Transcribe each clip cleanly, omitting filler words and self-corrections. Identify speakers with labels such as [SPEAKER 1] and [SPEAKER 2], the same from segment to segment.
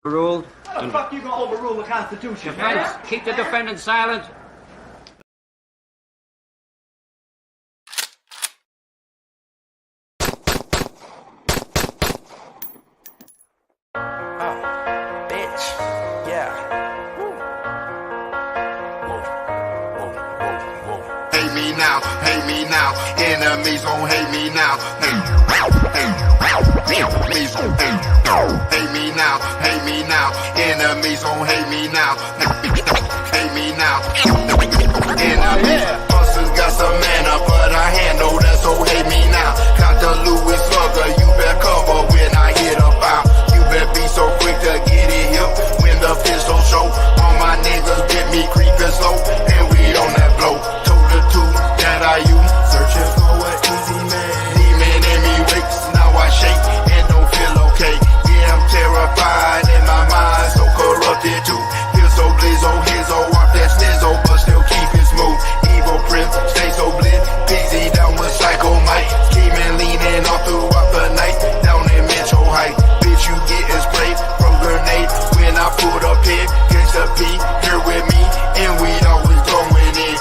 [SPEAKER 1] Ruled.
[SPEAKER 2] How the fuck you gonna overrule the Constitution, man?
[SPEAKER 1] Keep the defendant silent.
[SPEAKER 3] Bitch, yeah.
[SPEAKER 4] Hate me now, enemies gon' hate me now. Enemies gon' hate me now, enemies gon' hate me now. Hate me now, enemies. Busters got some mana, but I handle that, so hate me now. Got the Louis slugger, you better cover when I hit about. You better be so quick to get it hip when the pistol show. All my niggas get me creeping slow, and we on that blow. That I use, searching for an easy man. Demon in me wakes, now I shake and don't feel okay. Yeah, I'm terrified in my mind, so corrupted too. Feel so blizzo, hizzo, off that snizzo, but still keep it smooth. Evil prince, stay so blitz, busy down with Psycho Mike. Scheming, leaning all throughout the night, down in Metro Height. Bitch, you getting sprayed from grenade when I pulled up here. Gangsta P, here with me, and we always going in.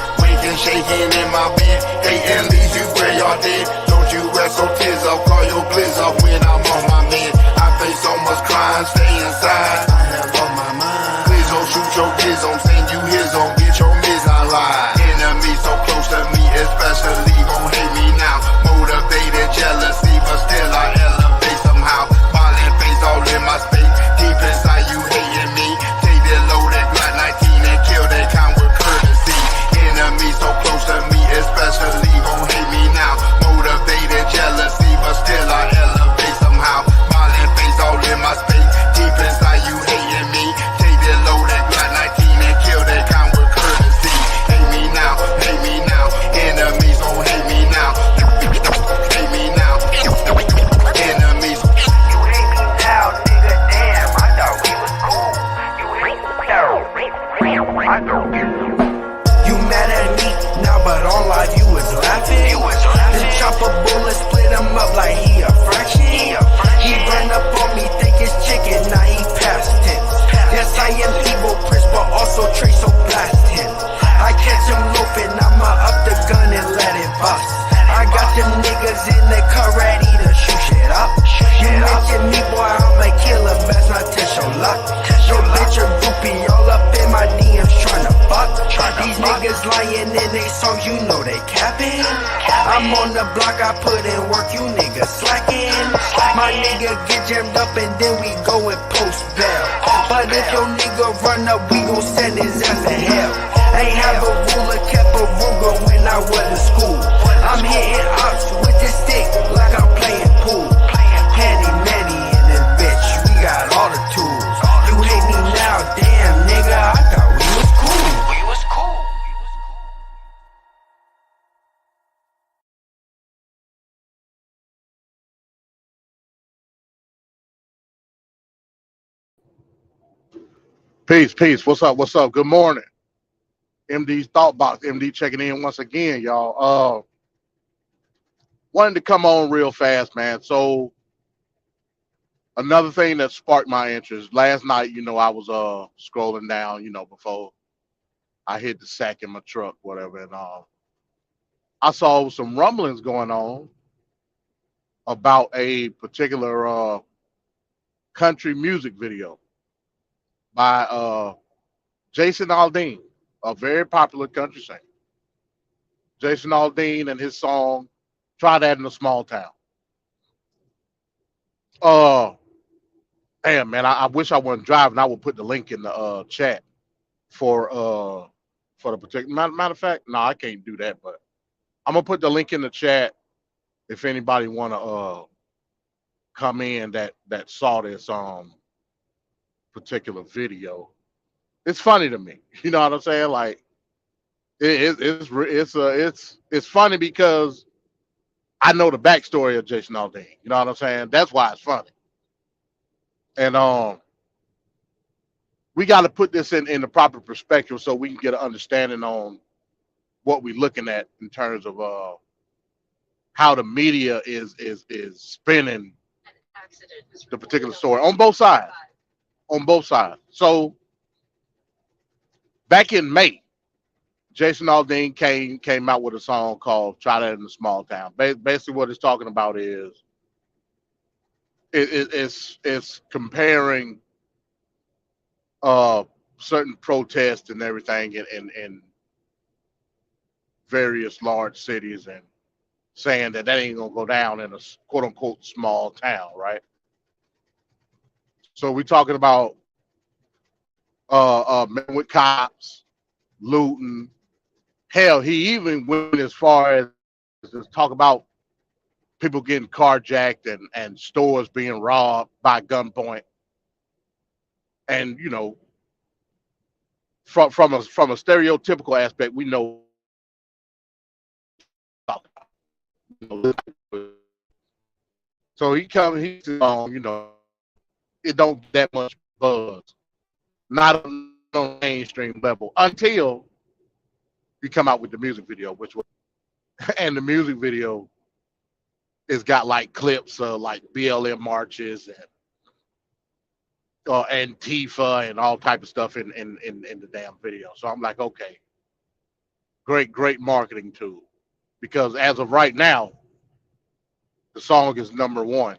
[SPEAKER 4] Shaking in my bed, hey, at least you pray y'all dead. Don't you rest so tears up, call your blizz up when I'm on my man. I face so much crime, stay inside. I have on my mind. Please don't shoot your kids on, send you his on, get your miss online. Enemies so close to me, especially gon' hate me now. Motivated jealousy, but still I elevate somehow. Violent face all in my space, deep inside you hating me. Take that loaded Glock 19 and kill that kind with courtesy. Enemies so close to me, especially gon' hate me now. Motivated jealousy, but still I elevate somehow. Violent face all in my space, deep inside you hating me. Take that loaded Glock 19 and kill that kind with courtesy. Hate me now, enemies gon' hate me now. Hate me now, enemies.
[SPEAKER 3] You hate me now, nigga, damn, I thought we was cool. You hate me now, I thought we was cool. You mad at me now, but all I do is laughing. Then chop a bullet, split him up like he a fraction. He ran up on me, think it's chicken, now he past tense. Yes, I am evil Prince, but also Trace, so blast him. I catch him loafing, I'ma up the gun and let it bust. I got them niggas in the car ready to shoot shit up. You mention me, boy, I'm a killer, best not test your luck. Your bitch a groupie, all up in my DMs tryna fuck. These niggas lying in they songs, you know they capping. I'm on the block, I put in work, you niggas slacking. My nigga get jammed up and then we go and post bail. But if your nigga run up, we gon' send his ass to hell. Ain't have a ruler, kept a Ruger when I was in school. I'm hitting ops with this stick like I'm playing pool. Handy manny in this bitch, we got all the tools. You hate me now, damn nigga, I thought we was cool. We was cool.
[SPEAKER 5] Peace. What's up? Good morning. MD's Thought Box. MD checking in once again, y'all. Wanted to come on real fast, man. So another thing that sparked my interest last night, I was scrolling down, before I hit the sack in my truck, whatever, and I saw some rumblings going on about a particular country music video by Jason Aldean, a very popular country singer. Jason Aldean and his song "Try That in a Small Town." Damn man, I wish I wasn't driving. I would put the link in the chat for the particular. Matter of fact, no, I can't do that. But I'm gonna put the link in the chat if anybody wanna come in that saw this particular video. It's funny to me. You know what I'm saying? Like it's funny because I know the backstory of Jason Aldean. You know what I'm saying? That's why it's funny. And we got to put this in the proper perspective so we can get an understanding on what we're looking at in terms of how the media is spinning the particular story on both sides. on both sides. So back in May, Jason Aldean came out with a song called "Try That in a Small Town." Basically, what it's talking about is it's comparing uh certain protests and everything in various large cities and saying that that ain't gonna go down in a quote unquote small town, right? So we're talking about men with cops, looting. Hell, he even went as far as to talk about people getting carjacked and stores being robbed by gunpoint. And from a stereotypical aspect, we know so he's it don't get that much buzz, not on a mainstream level until you come out with the music video, which was and the music video it's got like clips of like BLM marches and Antifa and all type of stuff in the damn video. So I'm like, okay, great marketing tool because as of right now, the song is number one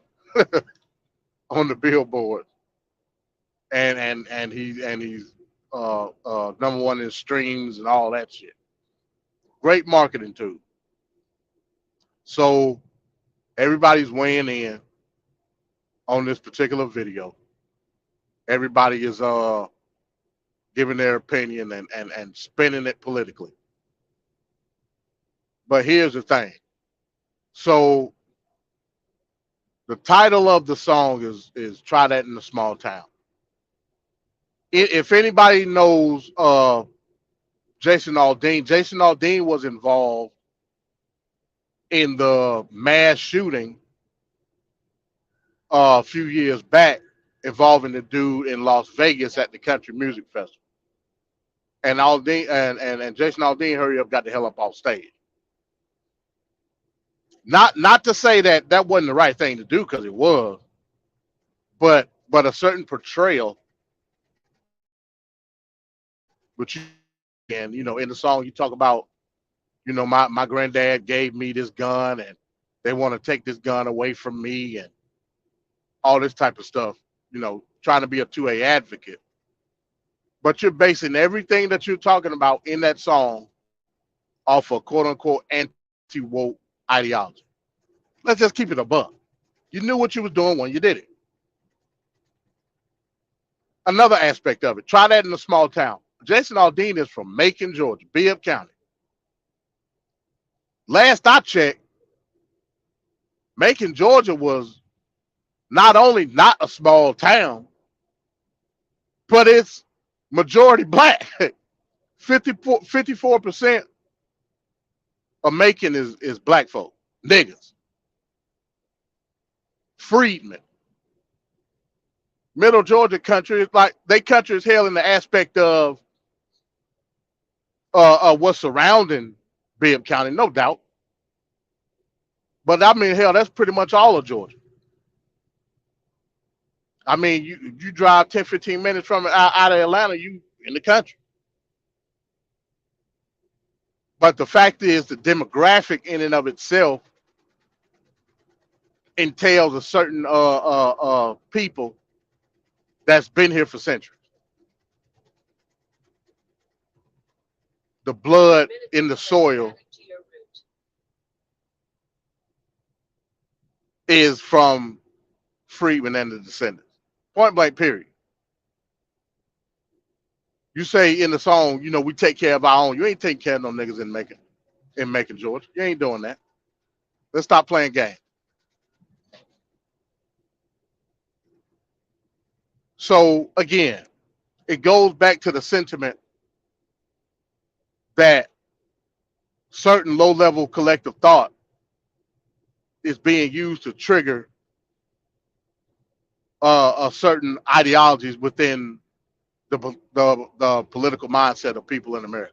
[SPEAKER 5] on the Billboard, and he's number one in streams and all that shit. Great marketing tool. So everybody's weighing in on this particular video. Everybody is giving their opinion and spinning it politically. But here's the thing. So the title of the song is "Try That in a Small Town." If anybody knows Jason Aldean was involved in the mass shooting a few years back involving the dude in Las Vegas at the Country Music Festival. And Aldean and Jason Aldean hurry up, got the hell up off stage. Not to say that that wasn't the right thing to do because it was, but a certain portrayal, which and in the song you talk about, my granddad gave me this gun and they want to take this gun away from me and all this type of stuff, trying to be a 2A advocate. But you're basing everything that you're talking about in that song off of quote unquote anti-woke ideology. Let's just keep it a buck. You knew what you was doing when you did it. Another aspect of it, try that in a small town. Jason Aldean is from Macon, Georgia, Bibb County. Last I checked, Macon, Georgia was not only not a small town, but it's majority black. 54% of Macon is black folk, niggas, freedmen. Middle Georgia country is like they country as hell in the aspect of what's surrounding Bibb County, no doubt. But I mean, hell, that's pretty much all of Georgia. I mean, you drive 10, 15 minutes from out of Atlanta, you in the country. But the fact is, the demographic in and of itself entails a certain people that's been here for centuries. The blood in the soil is from freedmen and the descendants. Point blank, period. You say in the song, we take care of our own. You ain't taking care of no niggas in Macon, Georgia. You ain't doing that. Let's stop playing games. So again, it goes back to the sentiment that certain low-level collective thought is being used to trigger certain ideologies within the political mindset of people in America,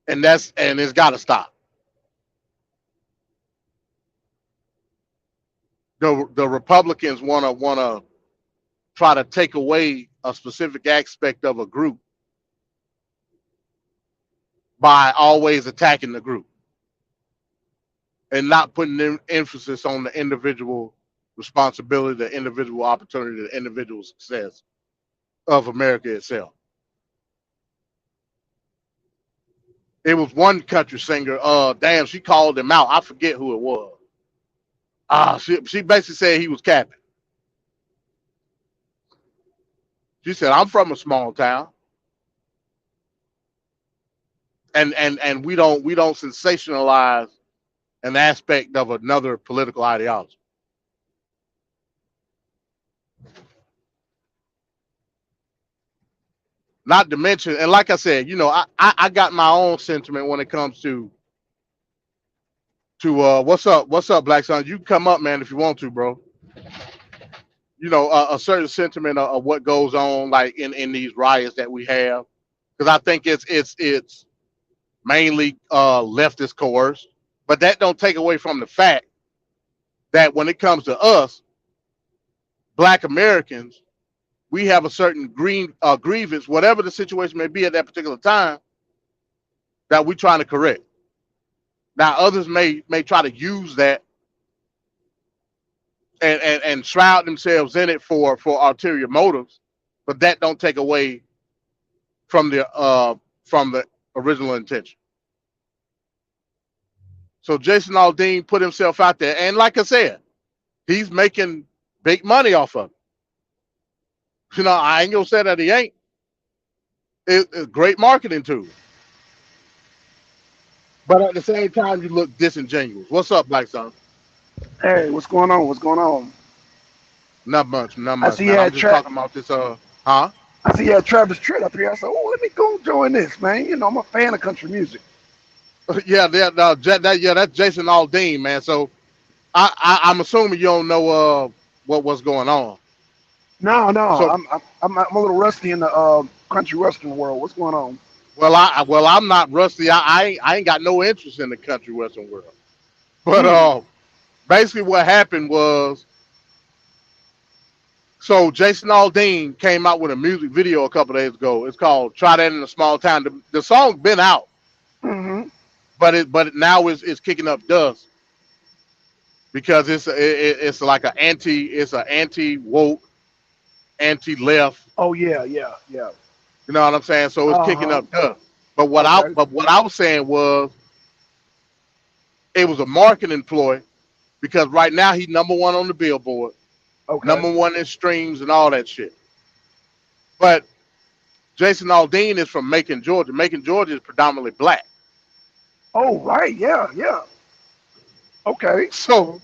[SPEAKER 5] and it's got to stop. the Republicans wanna try to take away a specific aspect of a group by always attacking the group and not putting emphasis on the individual responsibility, the individual opportunity, the individual success of America itself. It was one country singer, damn, she called him out. I forget who it was. She basically said he was capping. She said, I'm from a small town. And we don't sensationalize an aspect of another political ideology. Not to mention, and like I said, you know, I got my own sentiment when it comes to what's up, Black Son. You can come up, man, if you want to, bro. You know, a certain sentiment of what goes on, like in these riots that we have, because I think it's mainly leftist coerced, but that don't take away from the fact that when it comes to us, Black Americans, we have a certain grievance, whatever the situation may be at that particular time, that we're trying to correct. Now, others may try to use that and shroud themselves in it for ulterior motives, but that don't take away from the original intention. So Jason Aldean put himself out there, and like I said, he's making big money off of it. You know, I ain't gonna say that he ain't. It's a great marketing tool. But at the same time, you look disingenuous. What's up, Black Son?
[SPEAKER 1] Hey, what's going on? What's going on?
[SPEAKER 5] Not much, not
[SPEAKER 1] I
[SPEAKER 5] much.
[SPEAKER 1] see
[SPEAKER 5] Man.
[SPEAKER 1] you
[SPEAKER 5] I'm
[SPEAKER 1] had
[SPEAKER 5] just talking about this. Huh?
[SPEAKER 1] I see you had Travis Tritt up here. I said, oh, let me go join this, man. You know, I'm a fan of country music.
[SPEAKER 5] Yeah, that's Jason Aldean, man. So I'm assuming you don't know what's going on.
[SPEAKER 1] No,
[SPEAKER 5] So
[SPEAKER 1] I'm a little rusty in the country western world. What's going on?
[SPEAKER 5] I'm not rusty. I ain't got no interest in the country western world. But basically what happened was, so Jason Aldean came out with a music video a couple days ago. It's called "Try That in a Small Town." The song's been out,
[SPEAKER 1] Mm-hmm.
[SPEAKER 5] but it now is kicking up dust because it's like an anti woke, anti left.
[SPEAKER 1] Oh yeah.
[SPEAKER 5] You know what I'm saying? So it's kicking
[SPEAKER 1] Uh-huh.
[SPEAKER 5] up dust. But what
[SPEAKER 1] Okay.
[SPEAKER 5] I was saying was it was a marketing ploy because right now he's #1 on the Billboard,
[SPEAKER 1] Okay.
[SPEAKER 5] #1 in streams and all that shit. But Jason Aldean is from Macon, Georgia. Macon, Georgia is predominantly black.
[SPEAKER 1] Oh right. Yeah. Okay.
[SPEAKER 5] So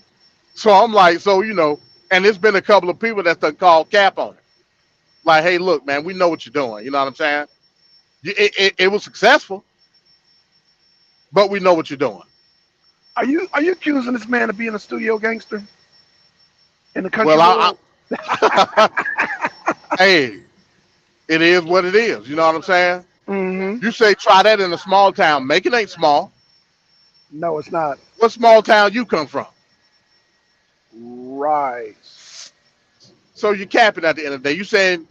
[SPEAKER 5] I'm like, so you know, and there's been a couple of people that done called cap on it. Like, hey, look, man, we know what you're doing. You know what I'm saying? It was successful, but we know what you're doing.
[SPEAKER 1] Are you accusing this man of being a studio gangster in the country
[SPEAKER 5] Well,
[SPEAKER 1] world?
[SPEAKER 5] hey, it is what it is. You know what I'm saying?
[SPEAKER 1] Mm-hmm.
[SPEAKER 5] You say try that in a small town. Macon ain't small.
[SPEAKER 1] No, it's not.
[SPEAKER 5] What small town you come from?
[SPEAKER 1] Right.
[SPEAKER 5] So you're capping at the end of the day. You saying,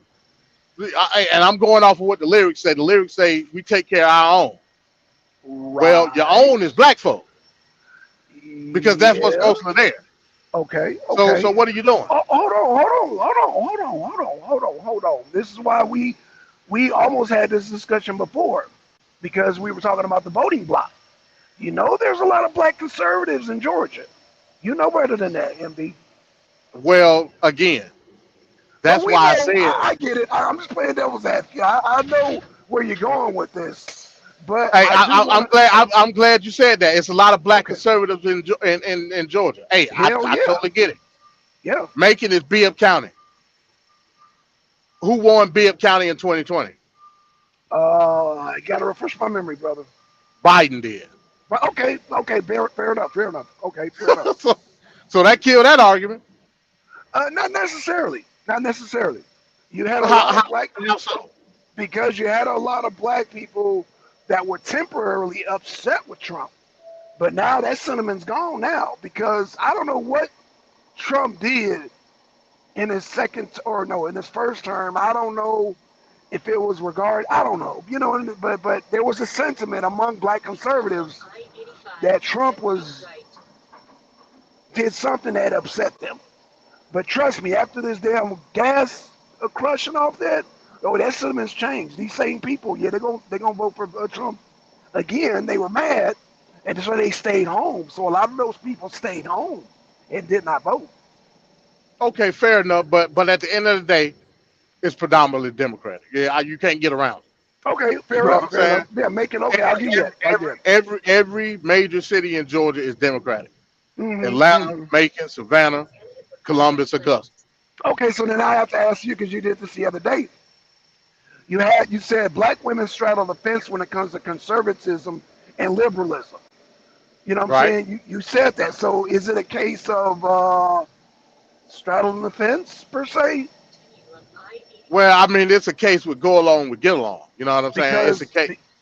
[SPEAKER 5] and I'm going off of what the lyrics say. The lyrics say we take care of our own. Well, your
[SPEAKER 1] Right.
[SPEAKER 5] own is black folk because that's what's
[SPEAKER 1] Yeah.
[SPEAKER 5] mostly there.
[SPEAKER 1] Okay.
[SPEAKER 5] So what are you doing?
[SPEAKER 1] Oh, hold on. This is why we almost had this discussion before, because we were talking about the voting block. You know, there's a lot of black conservatives in Georgia. You know better than that, MD.
[SPEAKER 5] Well, again, that's
[SPEAKER 1] We
[SPEAKER 5] why I
[SPEAKER 1] know.
[SPEAKER 5] said,
[SPEAKER 1] I get it. I'm just playing devil's advocate. I know where you're going with this, but
[SPEAKER 5] hey,
[SPEAKER 1] I do want to.
[SPEAKER 5] I'm glad you said that. It's a lot of black
[SPEAKER 1] Okay.
[SPEAKER 5] conservatives in Georgia. Hey,
[SPEAKER 1] Hell
[SPEAKER 5] I
[SPEAKER 1] yeah.
[SPEAKER 5] totally get it.
[SPEAKER 1] Yeah.
[SPEAKER 5] Macon is Bibb County. Who won Bibb County in 2020?
[SPEAKER 1] I gotta refresh my memory, brother.
[SPEAKER 5] Biden did.
[SPEAKER 1] But okay. Fair enough. Okay, fair enough.
[SPEAKER 5] so that killed that argument.
[SPEAKER 1] Not necessarily. Not necessarily. You had a
[SPEAKER 5] How,
[SPEAKER 1] lot
[SPEAKER 5] how,
[SPEAKER 1] of black
[SPEAKER 5] how so?
[SPEAKER 1] because you had a lot of black people that were temporarily upset with Trump, but now that sentiment's gone now because I don't know what Trump did in his in his first term, I don't know if it was I don't know, but there was a sentiment among black conservatives that Trump did something that upset them. But trust me, after this damn gas crushing off that sentiment's changed. These same people, yeah, they're gonna vote for Trump again. They were mad, and so they stayed home. So a lot of those people stayed home and did not vote.
[SPEAKER 5] Okay, fair enough. But at the end of the day, it's predominantly Democratic. Yeah, you can't get around it.
[SPEAKER 1] Okay,
[SPEAKER 5] You
[SPEAKER 1] fair
[SPEAKER 5] know what
[SPEAKER 1] enough,
[SPEAKER 5] I'm
[SPEAKER 1] fair
[SPEAKER 5] saying?
[SPEAKER 1] enough. Yeah, make it okay. I'll give you that. I'll give it.
[SPEAKER 5] Every major city in Georgia is Democratic. Atlanta,
[SPEAKER 1] Mm-hmm.
[SPEAKER 5] Macon, Savannah, Columbus, Augusta.
[SPEAKER 1] Okay, so then I have to ask you because you did this the other day. You said black women straddle the fence when it comes to conservatism and liberalism. You know what I'm
[SPEAKER 5] Right.
[SPEAKER 1] saying? You said that. So is it a case of straddling the fence per se?
[SPEAKER 5] Well, I mean, it's a case with go along with get along. You know what I'm saying?
[SPEAKER 1] Because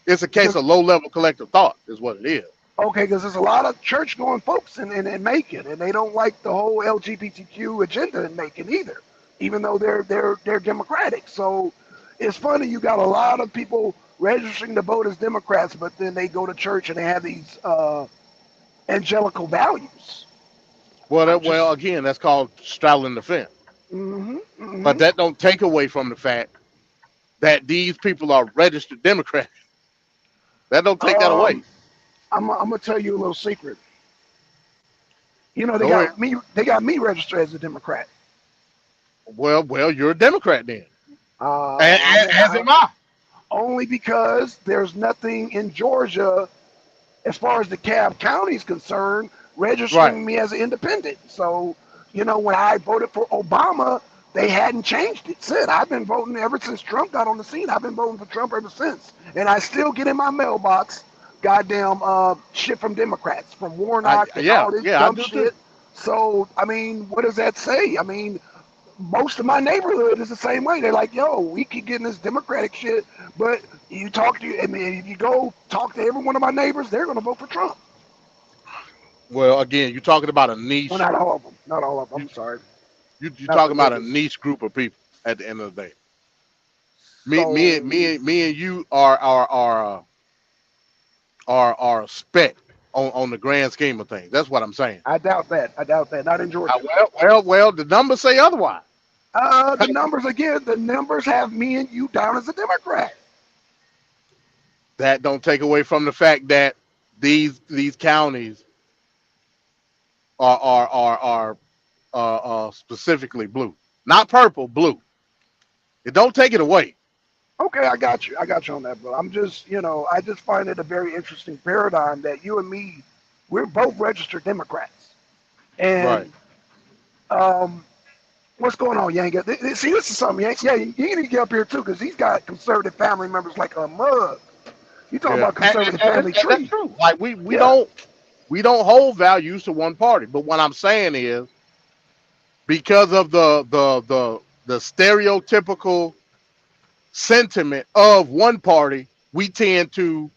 [SPEAKER 5] It's a case
[SPEAKER 1] because
[SPEAKER 5] of low level collective thought, is what it is.
[SPEAKER 1] okay, because there's a lot of church going folks in Macon, and they don't like the whole LGBTQ agenda in Macon either, even though they're Democratic. So it's funny you got a lot of people registering to vote as Democrats, but then they go to church and they have these angelical values. I'm
[SPEAKER 5] Well,
[SPEAKER 1] just
[SPEAKER 5] again, that's called straddling the fence.
[SPEAKER 1] hmm
[SPEAKER 5] But
[SPEAKER 1] hmm
[SPEAKER 5] that don't take away from the fact that these people are registered Democrats. That don't take that away.
[SPEAKER 1] um I'm gonna tell you a little secret. You know, they
[SPEAKER 5] Go ahead.
[SPEAKER 1] got me. They got me registered as a Democrat.
[SPEAKER 5] Well, you're a Democrat then, as
[SPEAKER 1] I,
[SPEAKER 5] am I.
[SPEAKER 1] only because there's nothing in Georgia as far as the Cobb County is concerned
[SPEAKER 5] Right.
[SPEAKER 1] registering me as an independent. So, when I voted for Obama, they hadn't changed it. Said I've been voting ever since Trump got on the scene. I've been voting for Trump ever since, and I still get in my mailbox goddamn shit from Democrats, from Warnock and
[SPEAKER 5] Yeah,
[SPEAKER 1] all this
[SPEAKER 5] yeah, I
[SPEAKER 1] dumb
[SPEAKER 5] do too.
[SPEAKER 1] shit. So, I mean, what does that say? I mean, most of my neighborhood is the same way. They're like, yo, we keep getting this Democratic shit, but I mean, if you go talk to every one of my neighbors, they're going to vote for Trump.
[SPEAKER 5] Well, again, you're talking about a
[SPEAKER 1] Well,
[SPEAKER 5] niche.
[SPEAKER 1] not all of them. Not all of them.
[SPEAKER 5] You
[SPEAKER 1] I'm sorry.
[SPEAKER 5] you're
[SPEAKER 1] Not
[SPEAKER 5] talking
[SPEAKER 1] the
[SPEAKER 5] about a
[SPEAKER 1] niggas.
[SPEAKER 5] niche group of people. At the end of the day,
[SPEAKER 1] So
[SPEAKER 5] me and you are a speck on the grand scheme of things. That's what I'm saying.
[SPEAKER 1] I doubt that. I doubt that. Not in Georgia.
[SPEAKER 5] Well. The numbers say otherwise.
[SPEAKER 1] The numbers have me and you down as a Democrat.
[SPEAKER 5] That don't take away from the fact that these counties are specifically blue, not purple, blue. It don't take it away.
[SPEAKER 1] Okay, I got you. I got you on that, bro. I'm just, I just find it a very interesting paradigm that you and me, we're both registered Democrats.
[SPEAKER 5] Right.
[SPEAKER 1] And what's going on, Yanga? See, this is something, Yang. Yeah, you need to get up here too, because he's got conservative family members like a mug. You talking
[SPEAKER 5] Yeah,
[SPEAKER 1] about conservative family
[SPEAKER 5] and that's
[SPEAKER 1] tree?
[SPEAKER 5] true. Like
[SPEAKER 1] Yeah,
[SPEAKER 5] we don't hold values to one party. But what I'm saying is because of the stereotypical sentiment of one party, we tend to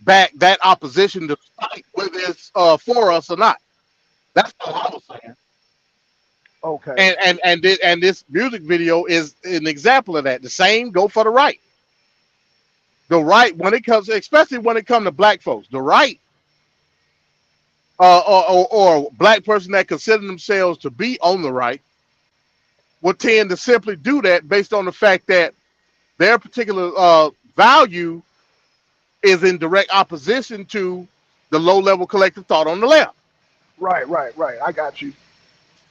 [SPEAKER 5] back that opposition despite whether it's for us or not. That's all I was saying.
[SPEAKER 1] okay,
[SPEAKER 5] And this music video is an example of that. The same go for the right. The right, when it comes, especially when it comes to black folks, the right, or a black person that consider themselves to be on the right, will tend to simply do that based on the fact that their particular value is in direct opposition to the low-level collective thought on the left.
[SPEAKER 1] right. I got you.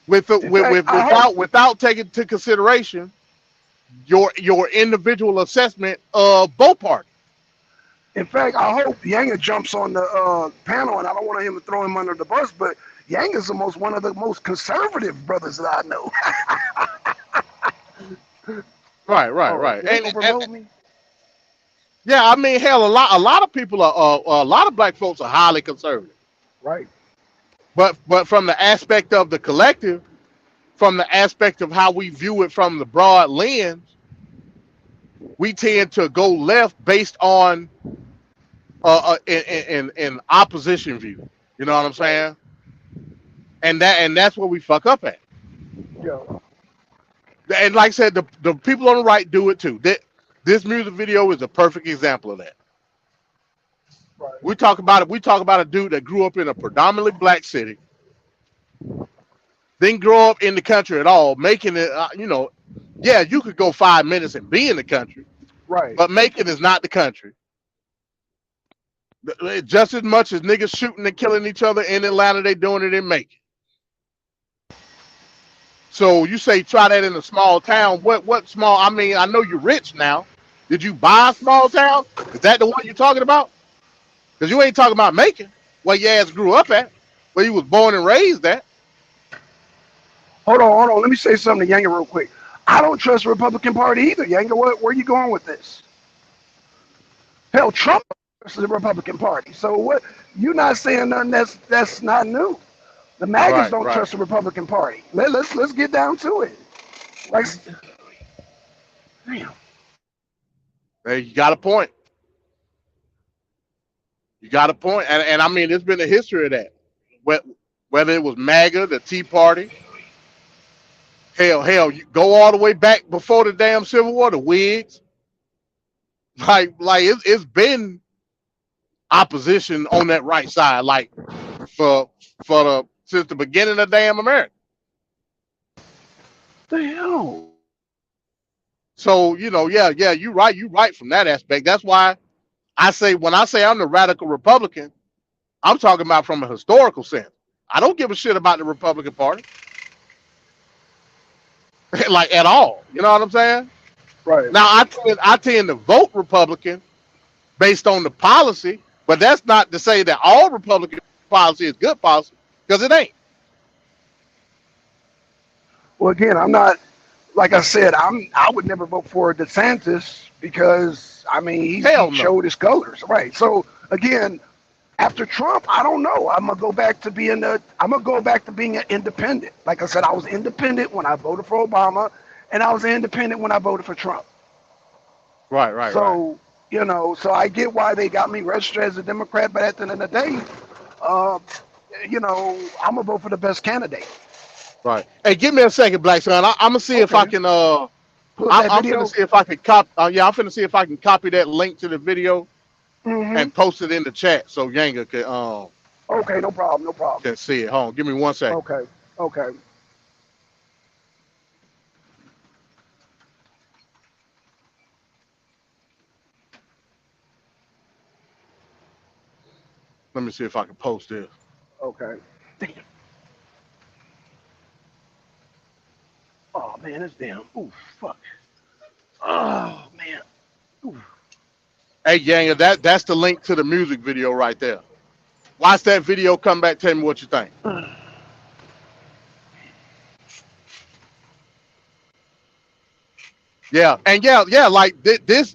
[SPEAKER 5] With
[SPEAKER 1] In fact, I hope,
[SPEAKER 5] without taking into consideration your individual assessment of both parties.
[SPEAKER 1] in fact, I hope Yanga jumps on the panel, and I don't want him to throw him under the bus, but Yang is one of the most conservative brothers that I know.
[SPEAKER 5] Right.
[SPEAKER 1] They overload me.
[SPEAKER 5] Yeah, I mean, hell, a lot of people a lot of black folks are highly conservative.
[SPEAKER 1] Right.
[SPEAKER 5] But from the aspect of the collective, from the aspect of how we view it from the broad lens, we tend to go left based on in opposition view. You know what I'm saying? and that's where we fuck up at.
[SPEAKER 1] Yeah.
[SPEAKER 5] And like I said, the people on the right do it too. This music video is a perfect example of that.
[SPEAKER 1] Right.
[SPEAKER 5] We talk about it. We talk about a dude that grew up in a predominantly black city, didn't grow up in the country at all, making it. Yeah, you could go 5 minutes and be in the country,
[SPEAKER 1] Right.
[SPEAKER 5] but Macon is not the country. Just as much as niggas shooting and killing each other in Atlanta, they doing it in Macon. So you say try that in a small town. What small? I mean, I know you're rich now. Did you buy a small town? Is that the one you're talking about? Because you ain't talking about Macon, where your ass grew up at, where you was born and raised at.
[SPEAKER 1] Hold on. Let me say something to Yanga real quick. I don't trust the Republican Party either, Yanga. Where are you going with this? Hell, Trump trusts the Republican Party. So what? You're not saying nothing that's not new. The MAGAs don't trust the Republican Party. Let's get down to it. Like, damn.
[SPEAKER 5] Hey, you got a point. You got a point. And I mean, there's been a history of that. Whether it was MAGA, the Tea Party, hell, you go all the way back before the damn Civil War, the Whigs. Like it's been opposition on that right side, like since the beginning of damn America.
[SPEAKER 1] The hell.
[SPEAKER 5] So yeah, you're right from that aspect. That's why I say when I say I'm the radical Republican, I'm talking about from a historical sense. I don't give a shit about the Republican Party, like at all. You know what I'm saying?
[SPEAKER 1] Right.
[SPEAKER 5] Now I tend to vote Republican based on the policy, but that's not to say that all Republican policy is good policy, because it ain't.
[SPEAKER 1] Well, again, I'm not. Like I said, I would never vote for DeSantis because I mean he showed his colors, right? So again, after Trump, I don't know. I'm gonna go back to being an independent. Like I said, I was independent when I voted for Obama, and I was independent when I voted for Trump.
[SPEAKER 5] Right.
[SPEAKER 1] So so I get why they got me registered as a Democrat, but at the end of the day, I'm gonna vote for the best candidate.
[SPEAKER 5] Right. Hey, give me a second, Black Son. I'm gonna see if I can. I'm gonna see if I can copy. I'm gonna see if I can copy that link to the video and post it in the chat so Yanga can.
[SPEAKER 1] Okay, no problem.
[SPEAKER 5] Can see it. Hold on. Give me 1 second.
[SPEAKER 1] Okay.
[SPEAKER 5] Let me see if I can post this.
[SPEAKER 1] Okay. Damn. Oh man, it's damn. Ooh, fuck. Oh man. Ooh.
[SPEAKER 5] Hey, Yanga, that's the link to the music video right there. Watch that video. Come back. Tell me what you think. Yeah, and yeah, like this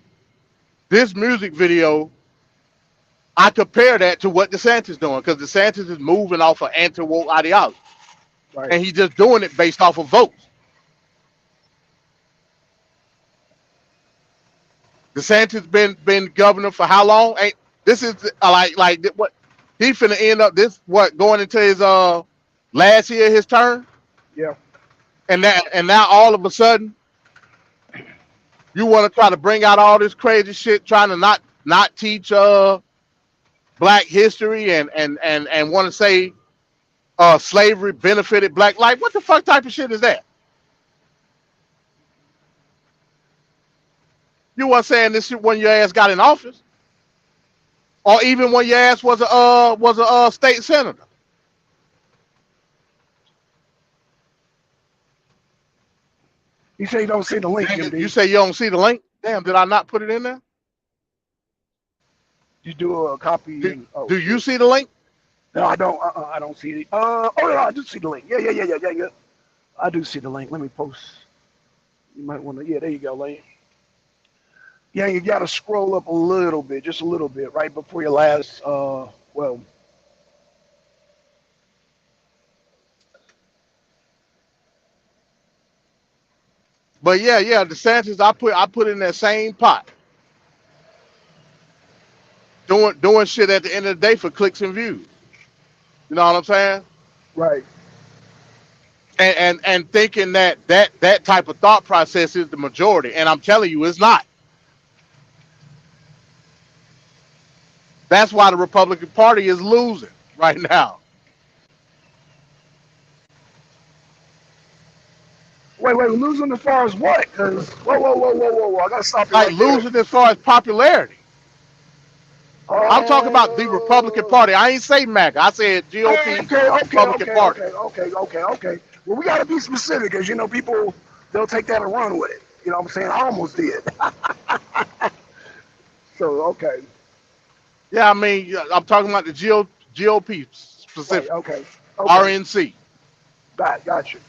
[SPEAKER 5] music video, I compare that to what DeSantis is doing, because DeSantis is moving off of anti-woke ideology,
[SPEAKER 1] Right.
[SPEAKER 5] and he's just doing it based off of votes. DeSantis been governor for how long? Ain't this is like what he finna end up going into his last year of his term?
[SPEAKER 1] Yeah.
[SPEAKER 5] And now all of a sudden you want to try to bring out all this crazy shit, trying to not teach black history and want to say slavery benefited black life. What the fuck type of shit is that? You weren't saying this shit when your ass got in office, or even when your ass was a state senator.
[SPEAKER 1] You say you don't see the link, MD.
[SPEAKER 5] You say you don't see the link? Damn, did I not put it in there?
[SPEAKER 1] You do a copy.
[SPEAKER 5] Do you see the link?
[SPEAKER 1] No, I don't. I don't see it. Oh no, I do see the link. Yeah. I do see the link. Let me post. You might want to. Yeah, there you go, link. Yeah, you got to scroll up a little bit, just a little bit, right before your last. Well.
[SPEAKER 5] But yeah, DeSantis, I put in that same pot. Doing shit at the end of the day for clicks and views. You know what I'm saying?
[SPEAKER 1] Right.
[SPEAKER 5] and thinking that type of thought process is the majority, and I'm telling you, it's not. That's why the Republican Party is losing right now.
[SPEAKER 1] Wait, losing as far as what? Because whoa, I gotta stop you
[SPEAKER 5] Like
[SPEAKER 1] right there.
[SPEAKER 5] losing as far as popularity. I'm talking about the Republican
[SPEAKER 1] Oh,
[SPEAKER 5] Party. I ain't say MAGA. I said GOP Republican Party.
[SPEAKER 1] okay. Well, we gotta be specific, because people they'll take that and run with it. You know what I'm saying? I almost did. So okay,
[SPEAKER 5] Yeah, I mean, yeah, I'm talking about the GOP
[SPEAKER 1] right,
[SPEAKER 5] specific,
[SPEAKER 1] okay,
[SPEAKER 5] RNC.
[SPEAKER 1] got you.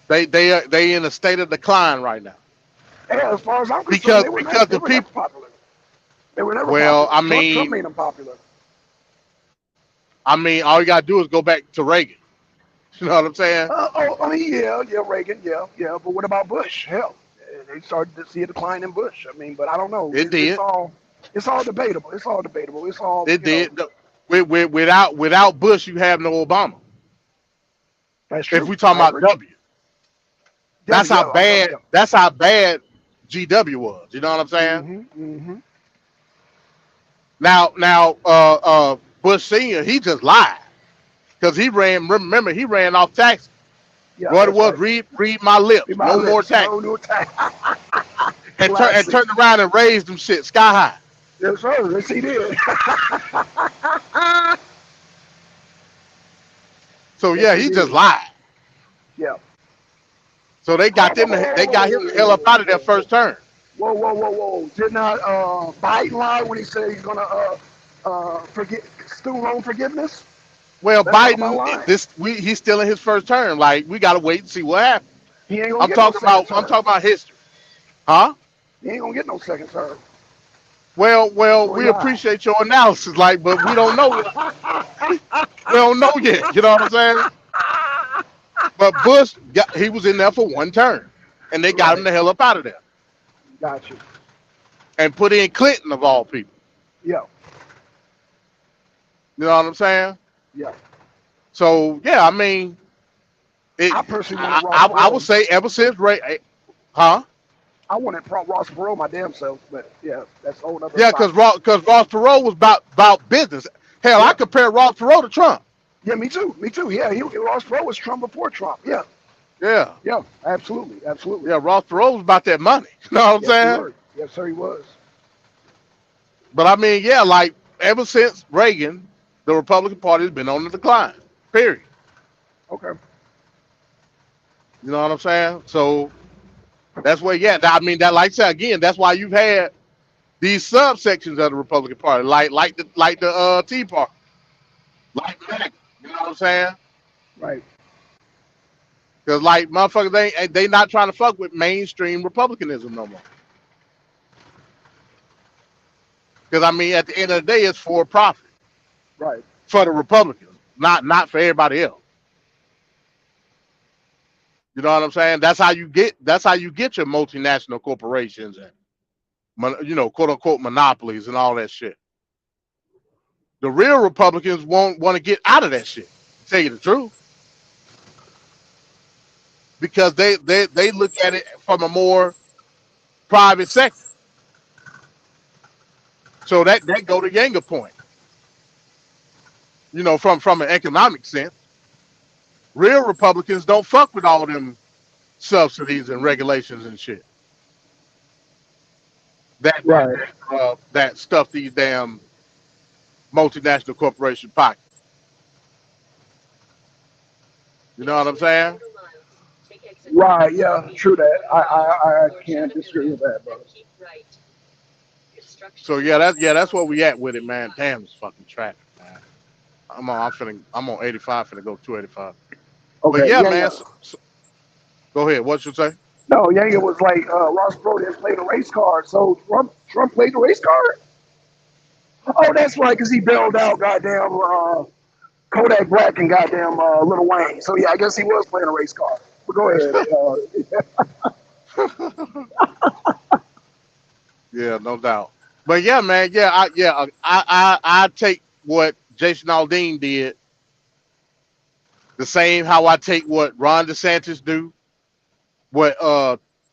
[SPEAKER 5] They in a state of decline right now
[SPEAKER 1] Yeah, as far as I'm concerned,
[SPEAKER 5] because
[SPEAKER 1] they were
[SPEAKER 5] because the
[SPEAKER 1] never
[SPEAKER 5] people.
[SPEAKER 1] popular. They were never
[SPEAKER 5] Well,
[SPEAKER 1] popular. Trump made them popular.
[SPEAKER 5] I mean, all you gotta do is go back to Reagan. You know what I'm saying?
[SPEAKER 1] I mean, yeah, Reagan, yeah. But what about Bush? Hell, they started to see a decline in Bush. I mean, but I don't know.
[SPEAKER 5] It did.
[SPEAKER 1] It's all debatable. It's all debatable. It's all,
[SPEAKER 5] It did. Without Bush, you have no Obama.
[SPEAKER 1] That's true.
[SPEAKER 5] If we talking
[SPEAKER 1] I
[SPEAKER 5] about
[SPEAKER 1] agree.
[SPEAKER 5] W, that's how bad.
[SPEAKER 1] Yeah.
[SPEAKER 5] That's how bad GW was. You know what I'm saying?
[SPEAKER 1] Mm-hmm.
[SPEAKER 5] Now, Bush Senior, he just lied because he ran. Remember, he ran off taxes.
[SPEAKER 1] Yeah,
[SPEAKER 5] What it
[SPEAKER 1] that's
[SPEAKER 5] was,
[SPEAKER 1] right.
[SPEAKER 5] read my lips,
[SPEAKER 1] Be my
[SPEAKER 5] no more
[SPEAKER 1] lips.
[SPEAKER 5] taxes,
[SPEAKER 1] No tax.
[SPEAKER 5] and
[SPEAKER 1] Classic.
[SPEAKER 5] turned around and raised them shit sky high.
[SPEAKER 1] Yes, sir. Yes, he did.
[SPEAKER 5] So
[SPEAKER 1] Yes,
[SPEAKER 5] yeah,
[SPEAKER 1] he
[SPEAKER 5] he just
[SPEAKER 1] did.
[SPEAKER 5] lied.
[SPEAKER 1] Yeah.
[SPEAKER 5] So they got him the hell up out of their first term.
[SPEAKER 1] Whoa. Did not Biden lie when he said he's going to forget student loan forgiveness?
[SPEAKER 5] Well,
[SPEAKER 1] Let's talk about
[SPEAKER 5] Biden,
[SPEAKER 1] lying.
[SPEAKER 5] he's still in his first term. Like we gotta wait and see what happens.
[SPEAKER 1] He ain't going to
[SPEAKER 5] I'm
[SPEAKER 1] get no
[SPEAKER 5] talking
[SPEAKER 1] second
[SPEAKER 5] about I'm
[SPEAKER 1] term.
[SPEAKER 5] talking about history, huh?
[SPEAKER 1] He ain't going to get no second term.
[SPEAKER 5] Well,
[SPEAKER 1] So he
[SPEAKER 5] we
[SPEAKER 1] lied.
[SPEAKER 5] appreciate your analysis, like, but we don't know. We don't know yet. You know what I'm saying? But Bush, he was in there for one term, and they got him
[SPEAKER 1] Right.
[SPEAKER 5] the hell up out of there,
[SPEAKER 1] Got you.
[SPEAKER 5] and put in Clinton of all people.
[SPEAKER 1] Yeah.
[SPEAKER 5] You know what I'm saying?
[SPEAKER 1] Yeah.
[SPEAKER 5] So yeah, I mean,
[SPEAKER 1] I personally wanted Ross
[SPEAKER 5] I would
[SPEAKER 1] Perot.
[SPEAKER 5] say ever since Ray, huh?
[SPEAKER 1] I wanted Ross Perot my damn self, but yeah, that's a whole other
[SPEAKER 5] Yeah,
[SPEAKER 1] topic.
[SPEAKER 5] because Ross Perot was about business. Hell, I
[SPEAKER 1] Yeah.
[SPEAKER 5] compare Ross Perot to Trump.
[SPEAKER 1] Yeah, me too. Yeah, Ross Perot was Trump before Trump. Yeah.
[SPEAKER 5] Yeah,
[SPEAKER 1] Yeah. Absolutely.
[SPEAKER 5] yeah, Ross Perot was about that money. You know what I'm
[SPEAKER 1] Yes, he
[SPEAKER 5] saying?
[SPEAKER 1] was. Yes, sir, he was.
[SPEAKER 5] But I mean, yeah, like ever since Reagan, the Republican Party has been on the decline. Period.
[SPEAKER 1] Okay.
[SPEAKER 5] You know what I'm saying? So that's where, yeah. I mean, that, like I said again, that's why you've had these subsections of the Republican Party, like the Tea Party, like MAGA. You know what I'm saying?
[SPEAKER 1] Right.
[SPEAKER 5] Because like motherfuckers, they not trying to fuck with mainstream Republicanism no more. Because I mean, at the end of the day, it's for profit
[SPEAKER 1] Right.
[SPEAKER 5] for the Republicans, not for everybody else. You know what I'm saying? That's how you get your multinational corporations and quote unquote monopolies and all that shit. The real Republicans won't want to get out of that shit. To tell you the truth, because they look at it from a more private sector. So that go to Younger point. From an economic sense, real Republicans don't fuck with all them subsidies and regulations and shit. That that
[SPEAKER 1] Right.
[SPEAKER 5] that stuff these damn multinational corporation pockets. You know what I'm saying?
[SPEAKER 1] Right. Yeah. True that. I can't disagree with that, brother.
[SPEAKER 5] So that's where we at with it, man. Damn, it's fucking traffic, man. I'm on 85, finna go 285. But
[SPEAKER 1] Okay.
[SPEAKER 5] yeah,
[SPEAKER 1] Yeah.
[SPEAKER 5] man.
[SPEAKER 1] Yeah.
[SPEAKER 5] So go ahead. What you say?
[SPEAKER 1] No, Younger was like Ross Perot didn't play the race card, so Trump played the race card. Oh, that's right, because he bailed out goddamn Kodak Black and goddamn Lil Wayne. So yeah, I guess he was playing a race card. But go ahead.
[SPEAKER 5] Yeah, no doubt. But yeah, man. I take what Jason Aldean did The same how I take what Ron DeSantis do, what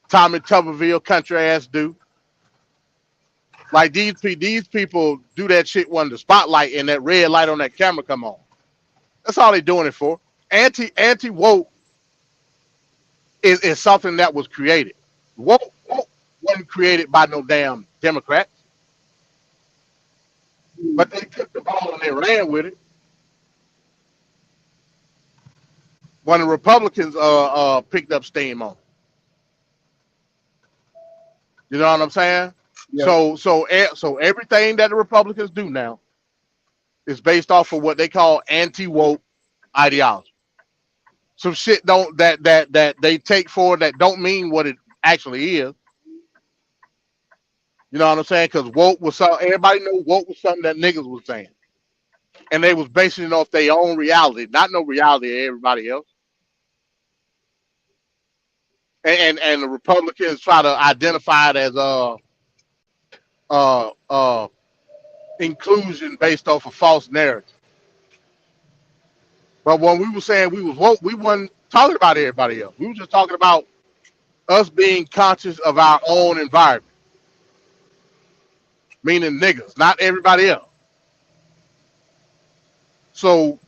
[SPEAKER 5] Tommy Tuberville country ass do. Like these people do that shit when the spotlight and that red light on that camera come on. That's all they doing it for. Anti woke is something that was created. Woke wasn't created by no damn Democrats, but they took the ball and they ran with it. When the Republicans picked up steam on it. You know what I'm saying? Yeah. So everything that the Republicans do now is based off of what they call anti-woke ideology. Some shit that they take forward that don't mean what it actually is. You know what I'm saying? Because woke was something, everybody know woke was something that niggas was saying. And they was basing it off their own reality, not no reality of everybody else. And the Republicans try to identify it as inclusion based off a false narrative. But when we were saying we was woke, we wasn't talking about everybody else. We were just talking about us being conscious of our own environment. Meaning niggas, not everybody else. So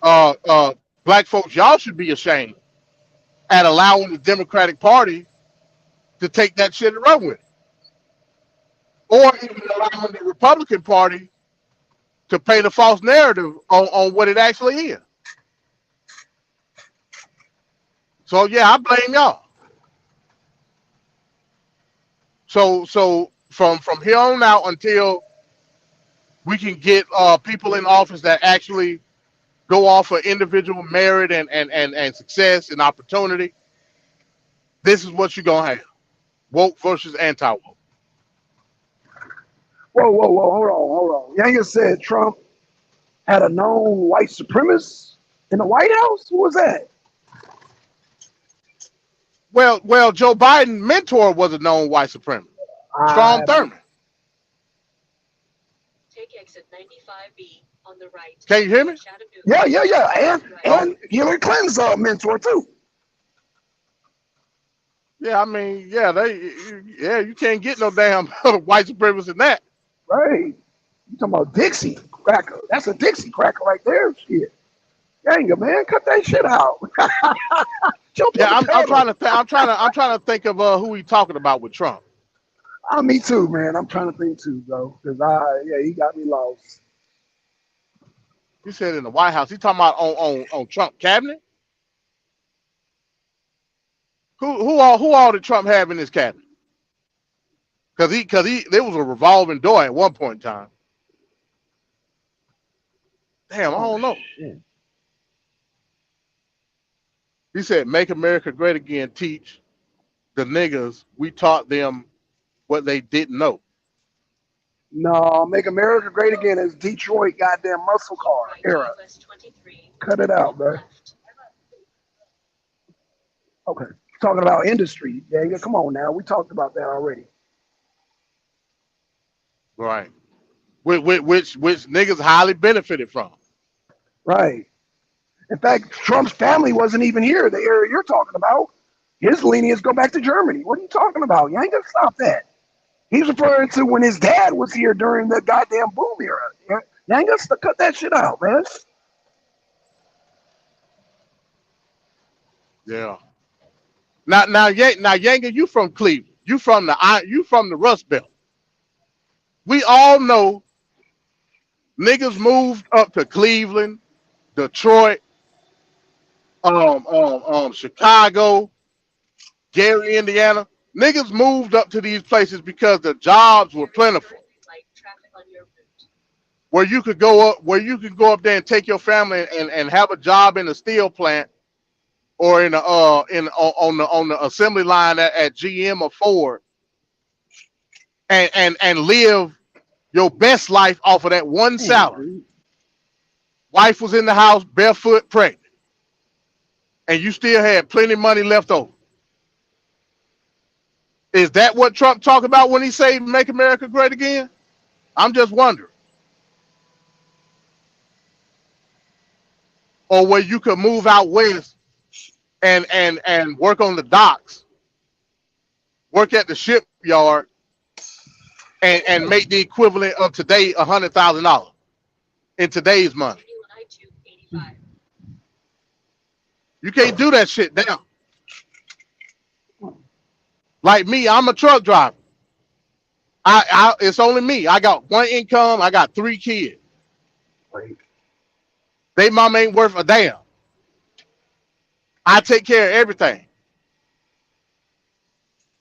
[SPEAKER 5] black folks, y'all should be ashamed at allowing the Democratic Party to take that shit and run with it. Or even allowing the Republican Party to paint a false narrative on what it actually is. So yeah, I blame y'all. So from here on out until we can get people in office that actually go off of individual merit and success and opportunity, this is what you're gonna have. Woke versus anti-woke.
[SPEAKER 1] Whoa, hold on. Yanga said Trump had a known white supremacist in the White House? Who was that?
[SPEAKER 5] Well, Joe Biden's mentor was a known white supremacist. Strom Thurmond.
[SPEAKER 6] Take exit 95B on the right.
[SPEAKER 5] Can you hear me?
[SPEAKER 1] Yeah. And Hillary Clinton's mentor too.
[SPEAKER 5] Yeah, I mean, you can't get no damn white supremacist in that.
[SPEAKER 1] Right. You talking about Dixie cracker? That's a Dixie cracker right there. Shit. Yanga, man, cut that shit out.
[SPEAKER 5] Yeah, I'm trying to think of who he talking about with Trump.
[SPEAKER 1] Me too, man. I'm trying to think too, though, because he got me lost.
[SPEAKER 5] He said in the White House. He talking about on Trump cabinet. Who all did Trump have in his cabinet? Because there was a revolving door at one point in time. Damn, I don't know. Shit. He said, "Make America Great Again." Teach the niggas we taught them what they didn't know.
[SPEAKER 1] No, Make America Great Again is Detroit goddamn muscle car era. Cut it out, bro. Okay, talking about industry, Yanga. Come on now, we talked about that already.
[SPEAKER 5] Right. Which niggas highly benefited from.
[SPEAKER 1] Right. In fact, Trump's family wasn't even here, the area you're talking about. His lineage go back to Germany. What are you talking about? You ain't gonna stop that. He's referring to when his dad was here during the goddamn boom era. You ain't gonna cut that shit out, man.
[SPEAKER 5] Yeah. Now, Yanga, you from Cleveland. You from the Rust Belt. We all know niggas moved up to Cleveland, Detroit, Chicago, Gary, Indiana. Niggas moved up to these places because the jobs were plentiful. Where you could go up there and take your family and have a job in a steel plant or on the assembly line at GM or Ford and live your best life off of that one salary. Wife was in the house barefoot pregnant. And you still had plenty of money left over. Is that what Trump talked about when he said make America great again? I'm just wondering. or where you could move out west and work on the docks, work at the shipyard, and make the equivalent of today $100,000 in today's money. You can't do that shit now. Like me, I'm a truck driver. It's only me. I got one income. I got 3 kids. They mom ain't worth a damn. I take care of everything.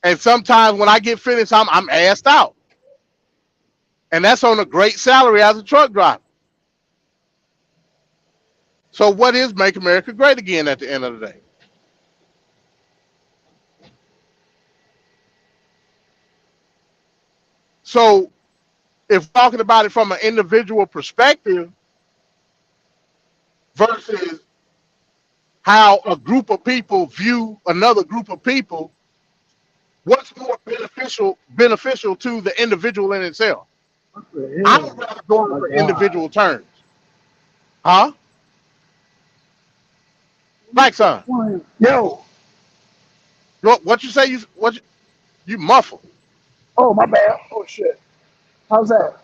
[SPEAKER 5] And sometimes when I get finished, I'm assed out. And that's on a great salary as a truck driver. So what is Make America Great Again at the end of the day? So if talking about it from an individual perspective versus how a group of people view another group of people, what's more beneficial to the individual in itself? I would rather go over individual terms. Huh? Black son.
[SPEAKER 1] Yo.
[SPEAKER 5] What you say? You muffled.
[SPEAKER 1] Oh, my bad. Oh shit. How's that?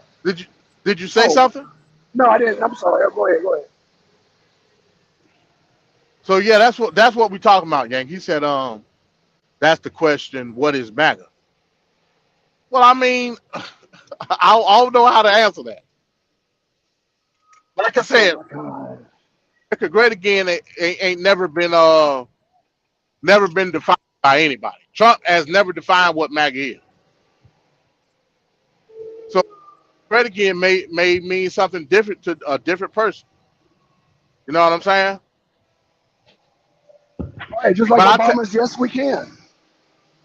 [SPEAKER 5] Did you say something?
[SPEAKER 1] No, I didn't. I'm sorry. Go ahead.
[SPEAKER 5] So yeah, that's what we talking about, Yank. He said, that's the question. What is MAGA? Well, I mean, I don't know how to answer that. Like I said, America Great Again ain't never been defined by anybody. Trump has never defined what MAGA is. So Great Again may mean something different to a different person. You know what I'm saying?
[SPEAKER 1] Right, just like Obama's Yes We Can.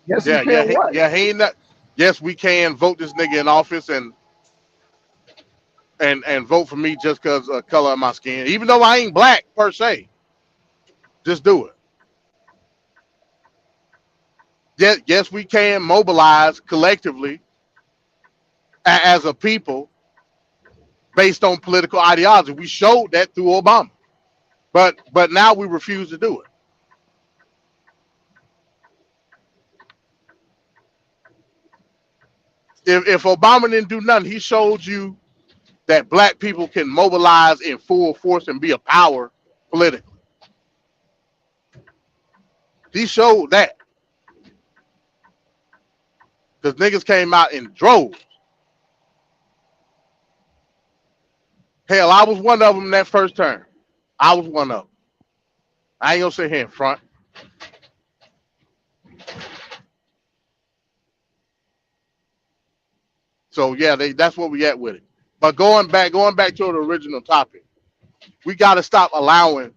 [SPEAKER 1] Yes we can. What?
[SPEAKER 5] He ain't not. Yes, we can vote this nigga in office and vote for me just because of color of my skin, even though I ain't black per se. Just do it. Yes, we can mobilize collectively as a people based on political ideology. We showed that through Obama, but now we refuse to do it. If Obama didn't do nothing, he showed you that black people can mobilize in full force and be a power politically. He showed that. Because niggas came out in droves. Hell, I was one of them in that first term. I was one of them. I ain't gonna sit here in front. So yeah, that's where we at with it. But going back to the original topic, we got to stop allowing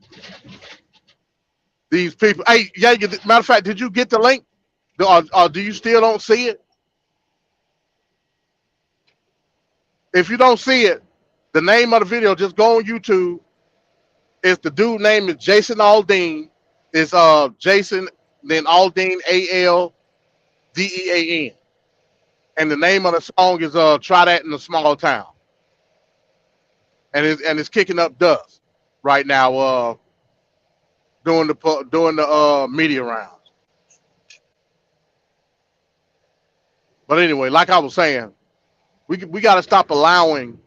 [SPEAKER 5] these people. Hey, yeah. Matter of fact, did you get the link? Or do you still don't see it? If you don't see it, the name of the video, just go on YouTube. It's the dude name is Jason Aldean. It's Jason, then Aldean, Aldean. And the name of the song is Try That in a Small Town. And it's kicking up dust right now, doing the media rounds. But anyway, like I was saying, we got to stop allowing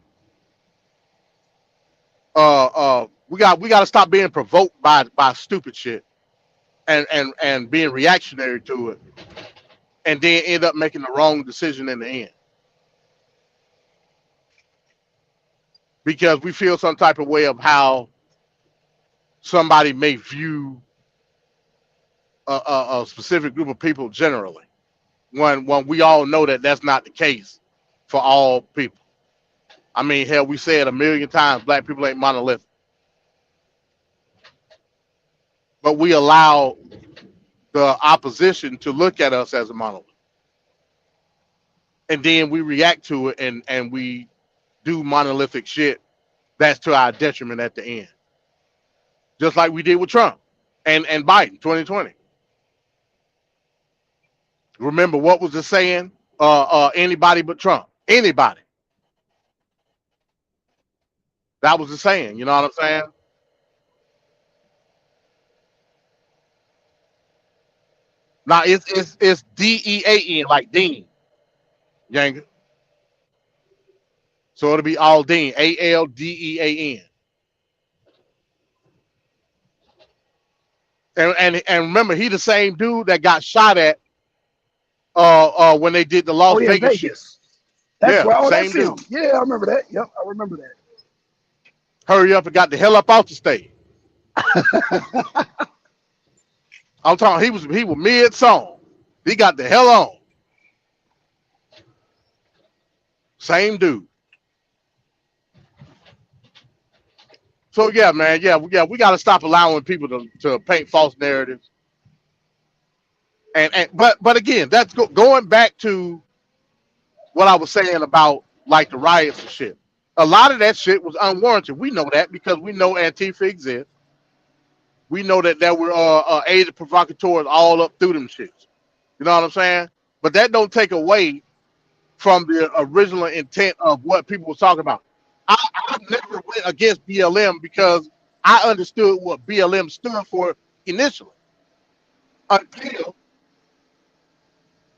[SPEAKER 5] we got to stop being provoked by stupid shit and being reactionary to it, and then end up making the wrong decision in the end because we feel some type of way of how somebody may view a specific group of people generally, when we all know that that's not the case for all people. I mean, hell, we say it a million times, black people ain't monolithic. But we allow the opposition to look at us as a monolith. And then we react to it and we do monolithic shit that's to our detriment at the end. Just like we did with Trump and Biden, 2020. Remember, what was the saying? Anybody but Trump. Anybody. That was the saying, you know what I'm saying? Now it's Dean like Dean Younger. So it'll be Aldean, Aldean. And remember, he the same dude that got shot at when they did the
[SPEAKER 1] Oh
[SPEAKER 5] Las
[SPEAKER 1] yeah,
[SPEAKER 5] Vegas shit.
[SPEAKER 1] Vegas. That's
[SPEAKER 5] Yeah,
[SPEAKER 1] where. Oh,
[SPEAKER 5] same
[SPEAKER 1] that's
[SPEAKER 5] dude.
[SPEAKER 1] him. Yeah, I remember that. Yep, I remember
[SPEAKER 5] Hurry up and got the hell up off the stage.
[SPEAKER 1] that.
[SPEAKER 5] I'm talking. He was mid song. He got the hell on. Same dude. So yeah, man, we got to stop allowing people to paint false narratives. But again, that's going back to what I was saying about like the riots and shit. A lot of that shit was unwarranted. We know that because we know Antifa exists. We know that there were agent provocateurs all up through them shits. You know what I'm saying? But that don't take away from the original intent of what people were talking about. I never went against BLM because I understood what BLM stood for initially until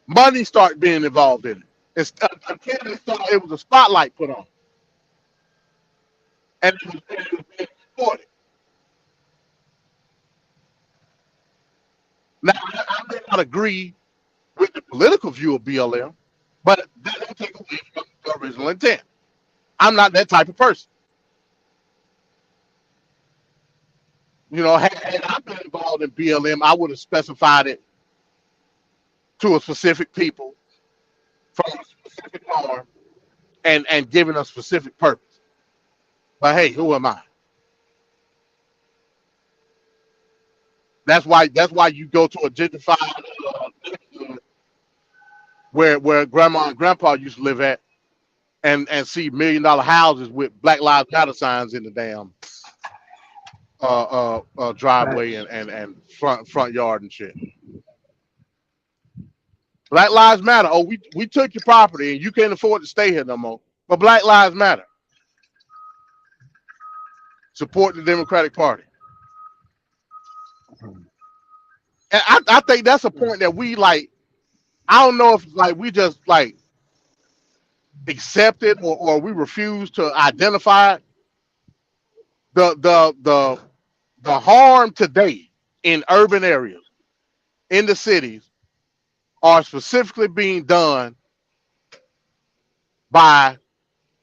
[SPEAKER 5] money started being involved in it. Until it was a spotlight put on, and it was being supported. Now, I may not agree with the political view of BLM, but that don't take away from the original intent. I'm not that type of person. You know, had I been involved in BLM, I would have specified it to a specific people from a specific harm and given a specific purpose. But hey, who am I? That's why you go to a gentrified where grandma and grandpa used to live at and see $1 million houses with Black Lives Matter signs in the damn driveway and front yard and shit. Black Lives Matter. Oh, we took your property and you can't afford to stay here no more. But Black Lives Matter. Support the Democratic Party. And I think that's a point that we like. I don't know if like we just like accept it or we refuse to identify it. The harm today in urban areas, in the cities, are specifically being done by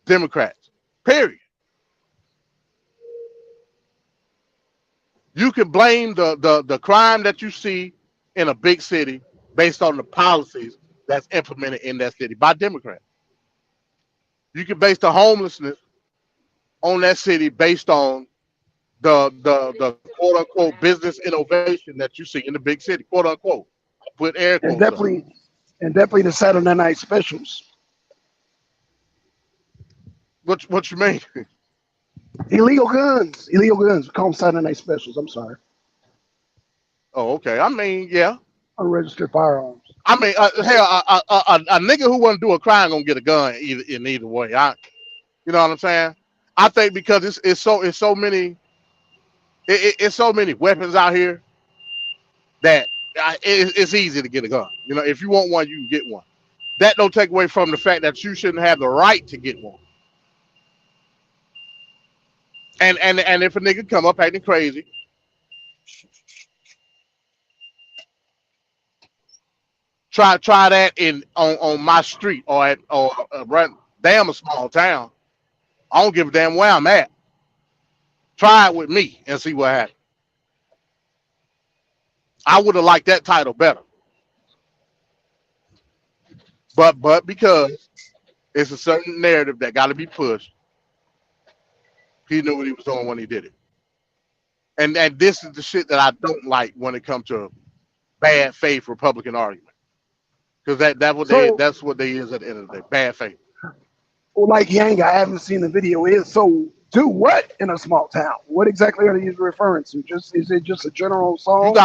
[SPEAKER 5] Democrats. Period. You can blame the crime that you see in a big city based on the policies that's implemented in that city by Democrats. You can base the homelessness on that city based on the quote unquote business innovation that you see in the big city, quote unquote. Put air
[SPEAKER 1] and
[SPEAKER 5] quotes up.
[SPEAKER 1] definitely the Saturday night specials.
[SPEAKER 5] What you mean?
[SPEAKER 1] Illegal guns. We call them Saturday night specials. I'm sorry.
[SPEAKER 5] Oh, okay. I mean, yeah.
[SPEAKER 1] Unregistered firearms.
[SPEAKER 5] I mean, hell, a nigga who want to do a crime gonna get a gun either way. You know what I'm saying? I think because it's so many weapons out here that it's easy to get a gun. You know, if you want one, you can get one. That don't take away from the fact that you shouldn't have the right to get one. And if a nigga come up acting crazy, try that on my street or right damn a small town. I don't give a damn where I'm at. Try it with me and see what happens. I would have liked that title better. But because it's a certain narrative that got to be pushed, he knew what he was doing when he did it. And this is the shit that I don't like when it comes to bad faith Republican argument. Because that's what they is at the end of the day. Bad faith.
[SPEAKER 1] Well, like Yang, I haven't seen the video. So do what in a small town? What exactly are you referring to? Is it just a general song?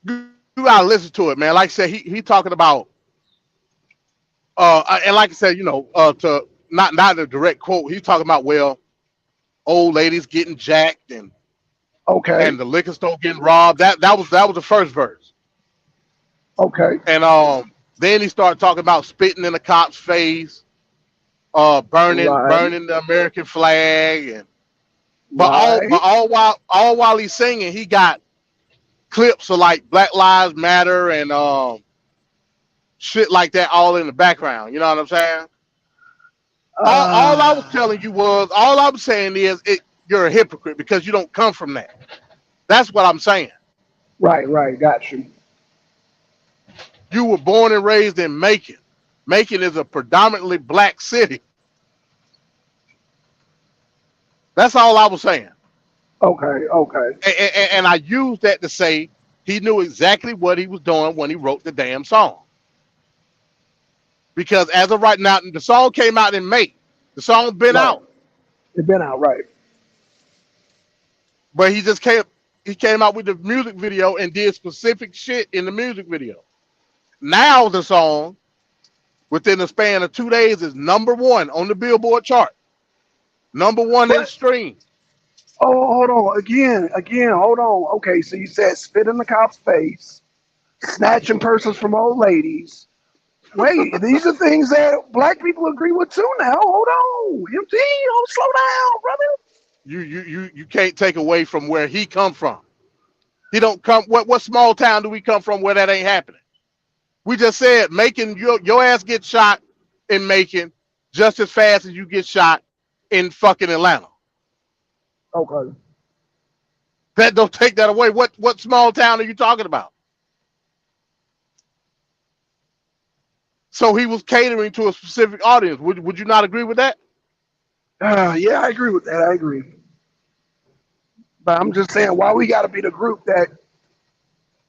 [SPEAKER 5] You gotta listen to it, man. Like I said, he talking about and like I said, you know, to not a direct quote, he's talking about, well, old ladies getting jacked and
[SPEAKER 1] Okay.
[SPEAKER 5] and the liquor store getting robbed. That was the first verse.
[SPEAKER 1] Okay.
[SPEAKER 5] And then he started talking about spitting in the cop's face, burning
[SPEAKER 1] Right.
[SPEAKER 5] the American flag, and
[SPEAKER 1] Right.
[SPEAKER 5] all while he's singing, he got clips of like Black Lives Matter and shit like that all in the background. You know what I'm saying? All I was telling you was, all I'm saying is you're a hypocrite because you don't come from that. That's what I'm saying.
[SPEAKER 1] Right. Right. Got you.
[SPEAKER 5] You were born and raised in Macon. Macon is a predominantly black city. That's all I was saying.
[SPEAKER 1] Okay. Okay.
[SPEAKER 5] And I used that to say he knew exactly what he was doing when he wrote the damn song. Because as of right now, the song came out in May. The song's been
[SPEAKER 1] Right.
[SPEAKER 5] out.
[SPEAKER 1] It's been out. Right.
[SPEAKER 5] But he came out with the music video and did specific shit in the music video. Now the song, within the span of 2 days, is #1 on the Billboard chart. #1 in streams.
[SPEAKER 1] Oh, hold on. Again. Hold on. Okay. So you said spit in the cop's face, snatching purses from old ladies. Wait, these are things that black people agree with too now. Hold on. MT, don't slow down, brother.
[SPEAKER 5] You can't take away from where he come from. He don't come. What small town do we come from where that ain't happening? We just said Macon, your ass gets shot in Macon just as fast as you get shot in fucking Atlanta.
[SPEAKER 1] Okay.
[SPEAKER 5] That don't take that away. What small town are you talking about? So he was catering to a specific audience. Would you not agree with that?
[SPEAKER 1] Yeah, I agree with that. I agree. But I'm just saying, why we got to be the group that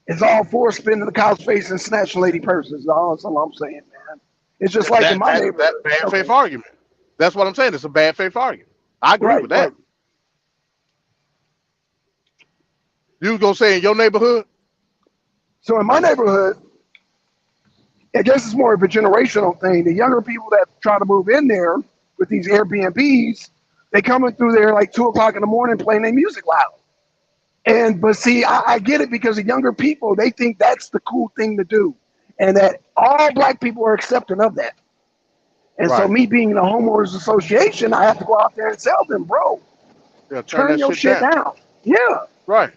[SPEAKER 1] is all for spinning the cop's face and snatching lady purses. That's all I'm saying, man. It's just like in my neighborhood.
[SPEAKER 5] That's bad faith argument. That's what I'm saying. It's a bad faith argument. I agree with that.
[SPEAKER 1] Right.
[SPEAKER 5] You was gonna say in your neighborhood?
[SPEAKER 1] So in my neighborhood, I guess it's more of a generational thing. The younger people that try to move in there with these Airbnbs, they coming through there like 2:00 in the morning playing their music loud. But see, I get it because the younger people, they think that's the cool thing to do, and that all black people are accepting of that. And so me being the homeowners association, I have to go out there and tell them, bro,
[SPEAKER 5] Yeah,
[SPEAKER 1] turn your shit down. Yeah.
[SPEAKER 5] Right.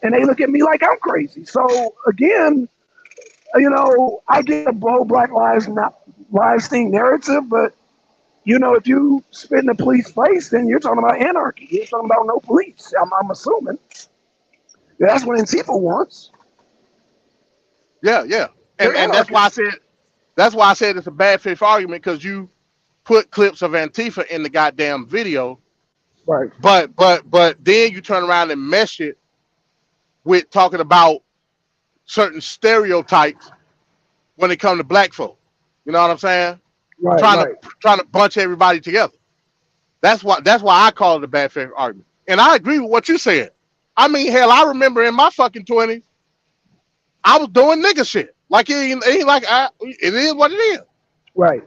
[SPEAKER 1] And they look at me like I'm crazy. So again, I get the whole Black Lives thing narrative, but if you spit in the police face, then you're talking about anarchy. You're talking about no police. I'm assuming that's what Antifa wants.
[SPEAKER 5] Yeah. And that's why I said it's a bad faith argument, because you put clips of Antifa in the goddamn video.
[SPEAKER 1] Right.
[SPEAKER 5] But then you turn around and mesh it with talking about certain stereotypes when it comes to black folk. You know what I'm saying?
[SPEAKER 1] Right.
[SPEAKER 5] Trying to bunch everybody together. That's why I call it a bad faith argument. And I agree with what you said. I mean, hell, I remember in my fucking 20s, I was doing nigga shit. Like it ain't like it is what it is.
[SPEAKER 1] Right.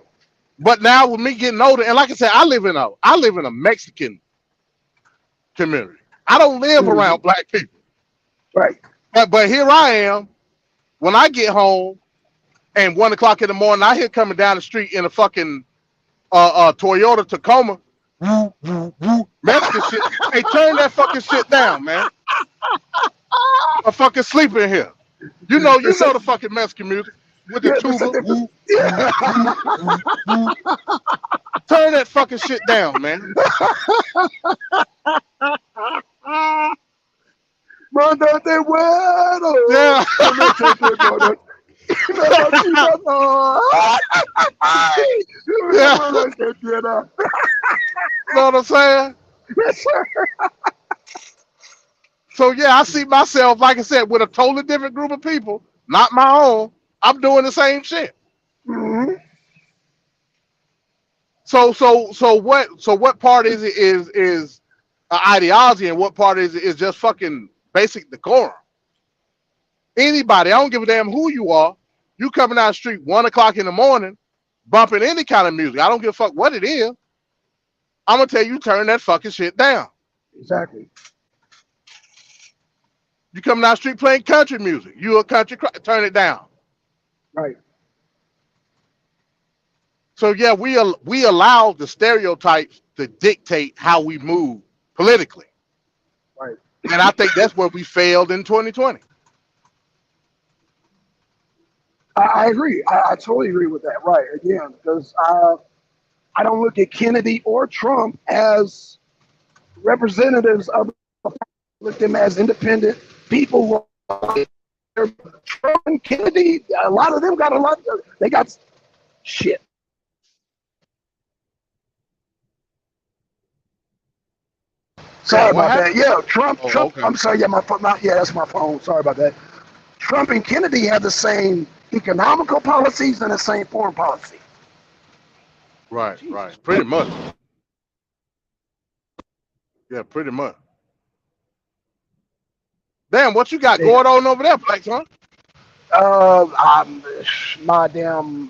[SPEAKER 5] But now with me getting older, and like I said, I live in a Mexican community. I don't live around black people.
[SPEAKER 1] Right.
[SPEAKER 5] But here I am, when I get home, and 1:00 in the morning, I hear coming down the street in a fucking Toyota Tacoma, woo, woo, woo, Mexican shit. Hey, turn that fucking shit down, man. I'm fucking sleeping here. You know the fucking Mexican music with the tuba. Woo, woo, woo. Turn that fucking shit down, man.
[SPEAKER 1] Mándate bueno.
[SPEAKER 5] Yeah. You know what I'm saying?
[SPEAKER 1] Yes, sir.
[SPEAKER 5] So yeah, I see myself, like I said, with a totally different group of people, not my own. I'm doing the same shit.
[SPEAKER 1] Mm-hmm.
[SPEAKER 5] So what part is it is ideology, and what part is just fucking basic decorum? Anybody, I don't give a damn who you are. You coming down the street 1:00 in the morning, bumping any kind of music. I don't give a fuck what it is. I'm gonna tell you, turn that fucking shit down.
[SPEAKER 1] Exactly.
[SPEAKER 5] You come down the street playing country music. You a country, turn it down.
[SPEAKER 1] Right.
[SPEAKER 5] So yeah, we allow the stereotypes to dictate how we move politically,
[SPEAKER 1] Right.
[SPEAKER 5] and I think that's where we failed in 2020.
[SPEAKER 1] I agree. I totally agree with that. Right. Again, because I don't look at Kennedy or Trump as representatives of. Look at them as independent people. Trump and Kennedy, a lot of them got a lot. They got shit. Sorry
[SPEAKER 5] What
[SPEAKER 1] about that.
[SPEAKER 5] happened?
[SPEAKER 1] Yeah, Trump.
[SPEAKER 5] Oh,
[SPEAKER 1] Trump.
[SPEAKER 5] okay.
[SPEAKER 1] I'm sorry. Yeah, yeah, that's my phone. Sorry about that. Trump and Kennedy have the same economical policies and the same foreign policy.
[SPEAKER 5] Right, right. Pretty much. Yeah, pretty much. Damn, what you got
[SPEAKER 1] Yeah.
[SPEAKER 5] going on over there, Black son?
[SPEAKER 1] My damn.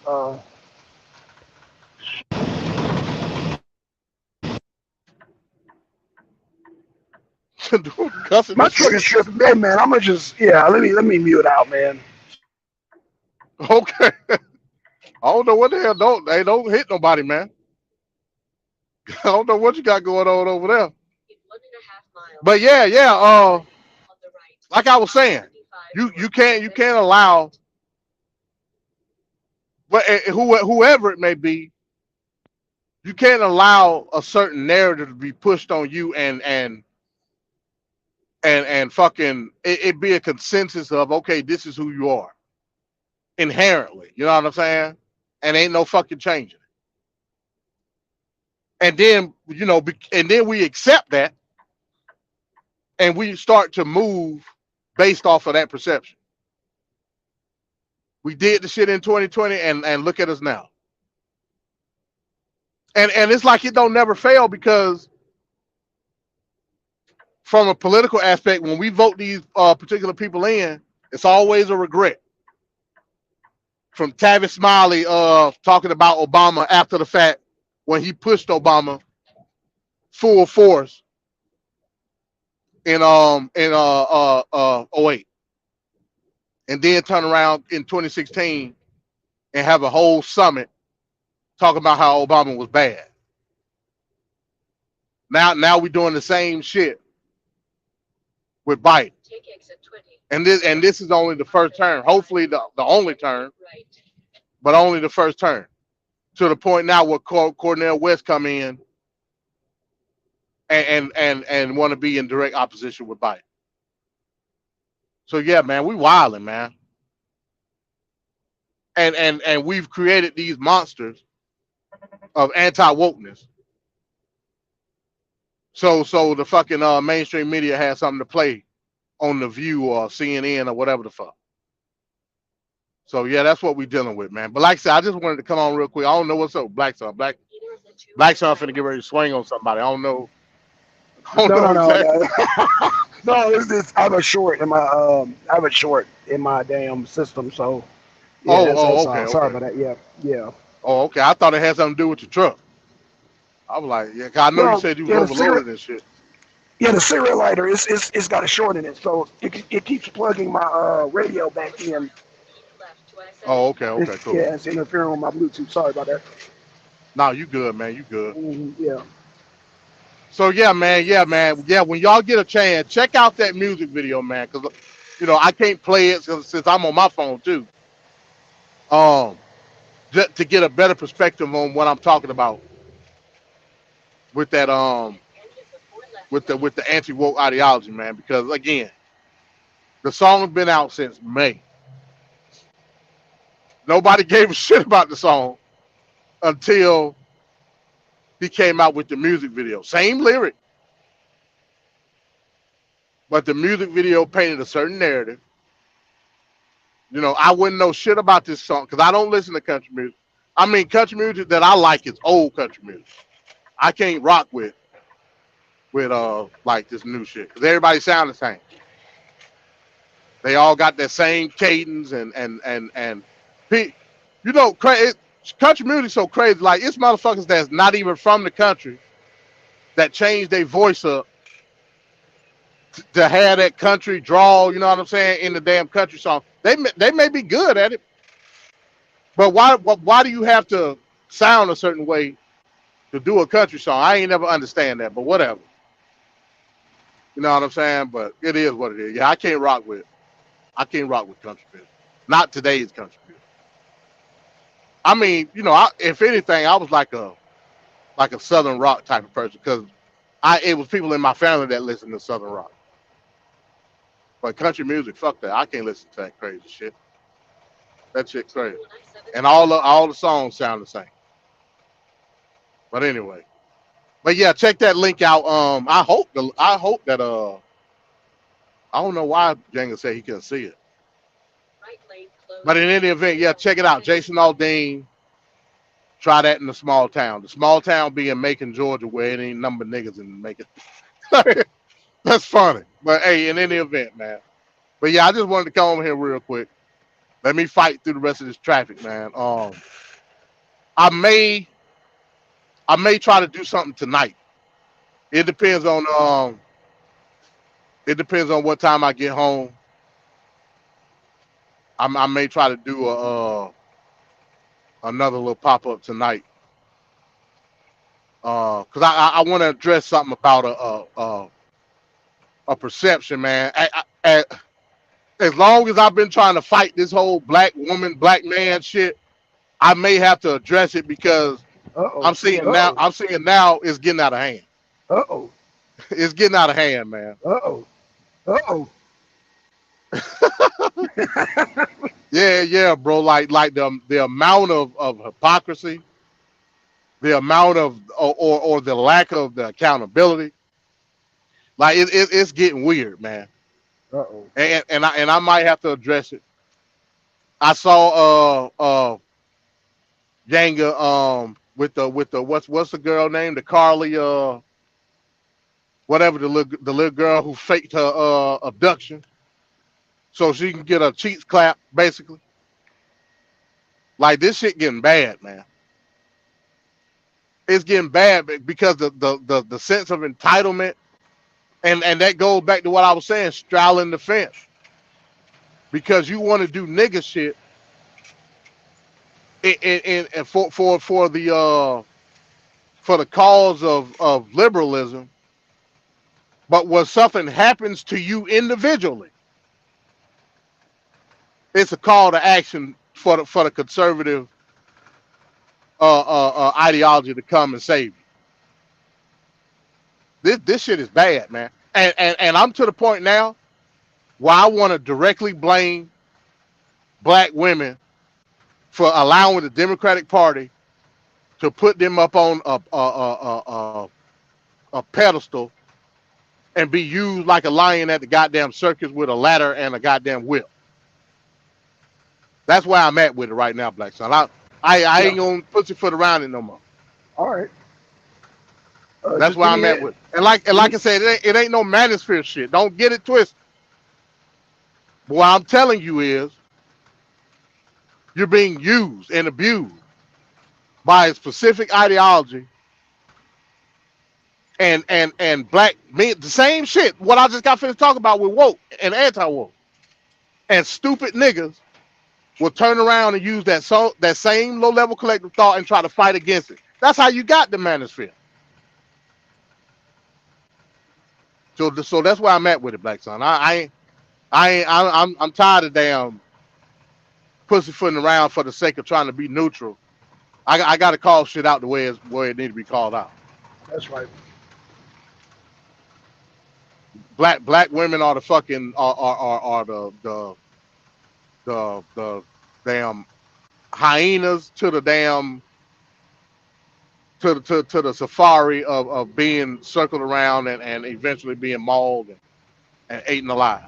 [SPEAKER 5] Dude, cussing
[SPEAKER 1] My
[SPEAKER 5] and
[SPEAKER 1] truck
[SPEAKER 5] shit.
[SPEAKER 1] is tripping, man. I'm gonna just Let me mute out, man.
[SPEAKER 5] Okay. I don't know what the hell. Don't hit nobody, man. I don't know what you got going on over there.
[SPEAKER 6] In 1.5 miles.
[SPEAKER 5] But yeah.
[SPEAKER 6] On the right.
[SPEAKER 5] Like I was saying, you can't allow, but whoever it may be, you can't allow a certain narrative to be pushed on you and fucking it be a consensus of, okay, this is who you are inherently. You know what I'm saying? And ain't no fucking changing it. And then and then we accept that, and we start to move based off of that perception. We did the shit in 2020, and look at us now. And it's like it don't never fail, because from a political aspect, when we vote these particular people in, it's always a regret. From Tavis Smiley talking about Obama after the fact, when he pushed Obama full force in 08, and then turn around in 2016 and have a whole summit talking about how Obama was bad. Now we're doing the same shit with Biden.
[SPEAKER 6] Take exit 20.
[SPEAKER 5] And this is only the first term. Hopefully the only term,
[SPEAKER 6] Right.
[SPEAKER 5] but only the first term. To the point now where Cornel West come in and want to be in direct opposition with Biden. So yeah, man, we wilding, man. And we've created these monsters of anti-wokeness. So the fucking mainstream media has something to play on The View or CNN or whatever the fuck. So yeah, that's what we're dealing with, man. But like I said, I just wanted to come on real quick. I don't know what's up, Black Son. Black Son finna get ready to swing on somebody. I don't know.
[SPEAKER 1] No.
[SPEAKER 5] Exactly.
[SPEAKER 1] No, it's this. I have a short in my damn system. So yeah, that's
[SPEAKER 5] Okay.
[SPEAKER 1] sorry about that. Yeah.
[SPEAKER 5] Oh, okay. I thought it had something to do with your truck. I was like, yeah, 'cause I know you said you was overloaded and shit.
[SPEAKER 1] Yeah, the serial lighter it's got a short in it, so it keeps plugging my radio back in.
[SPEAKER 5] Oh, okay, cool.
[SPEAKER 1] Yeah, it's interfering with my Bluetooth. Sorry about that.
[SPEAKER 5] No, you good, man. You good.
[SPEAKER 1] Yeah.
[SPEAKER 5] So yeah, man. When y'all get a chance, check out that music video, man. Cause I can't play it since I'm on my phone too. Just to get a better perspective on what I'm talking about with that with the anti-woke ideology, man. Because again, the song's been out since May. Nobody gave a shit about the song until he came out with the music video. Same lyric, but the music video painted a certain narrative. I wouldn't know shit about this song because I don't listen to country music. I mean, country music that I like is old country music. I can't rock with like this new shit because everybody sounds the same. They all got that same cadence and country music so crazy. Like it's motherfuckers that's not even from the country that change their voice up to have that country draw, you know what I'm saying, in the damn country song. They may be good at it, but why do you have to sound a certain way to do a country song? I ain't never understand that, but whatever. You know what I'm saying? But it is what it is. Yeah, I can't rock with country music. Not today's country music. I mean, you know, if anything, I was like a southern rock type of person because it was people in my family that listened to southern rock. But country music, fuck that. I can't listen to that crazy shit. That shit crazy. And all the songs sound the same. But anyway. But yeah, check that link out. I hope that I don't know why Jenga said he couldn't see it. But in any event, yeah, check it out. Jason Aldean. Try that in the small town. The small town being Macon, Georgia, where it ain't number niggas in Macon. That's funny. But hey, in any event, man. But yeah, I just wanted to come over here real quick. Let me fight through the rest of this traffic, man. I may try to do something tonight. It depends on what time I get home. I may try to do another little pop up tonight. Because I want to address something about a perception, man. As long as I've been trying to fight this whole black woman, black man shit, I may have to address it because I'm seeing now it's getting out of hand. It's getting out of hand, man. Yeah, bro. Like the amount of hypocrisy, the amount of or the lack of the accountability. Like it's getting weird, man. And I might have to address it. I saw Yanga with the what's the girl name? The Carly whatever the little girl who faked her abduction so she can get her cheeks clapped, basically. Like this shit getting bad, man. It's getting bad because the sense of entitlement and that goes back to what I was saying, straddling the fence. Because you want to do nigga shit and for the cause of liberalism, but when something happens to you individually, it's a call to action for the conservative ideology to come and save you. This shit is bad, man. And I'm to the point now where I want to directly blame black women for allowing the Democratic Party to put them up on a pedestal and be used like a lion at the goddamn circus with a ladder and a goddamn whip. That's where I'm at with it right now, Black Son. I ain't gonna pussyfoot around it no more.
[SPEAKER 1] All right.
[SPEAKER 5] That's where I'm at with it. And like I said, it ain't no manosphere shit. Don't get it twisted. But what I'm telling you is you're being used and abused by a specific ideology and black men, the same shit. What I just got finished talking about with woke and anti-woke. And stupid niggas will turn around and use that same low-level collective thought and try to fight against it. That's how you got the manosphere. So that's where I'm at with it, Black Son. I'm tired of damn pussyfooting around for the sake of trying to be neutral. I got to call shit out the way it need to be called out.
[SPEAKER 1] That's right.
[SPEAKER 5] Black women are the fucking are the damn hyenas to the damn to the safari of being circled around and eventually being mauled and eaten alive.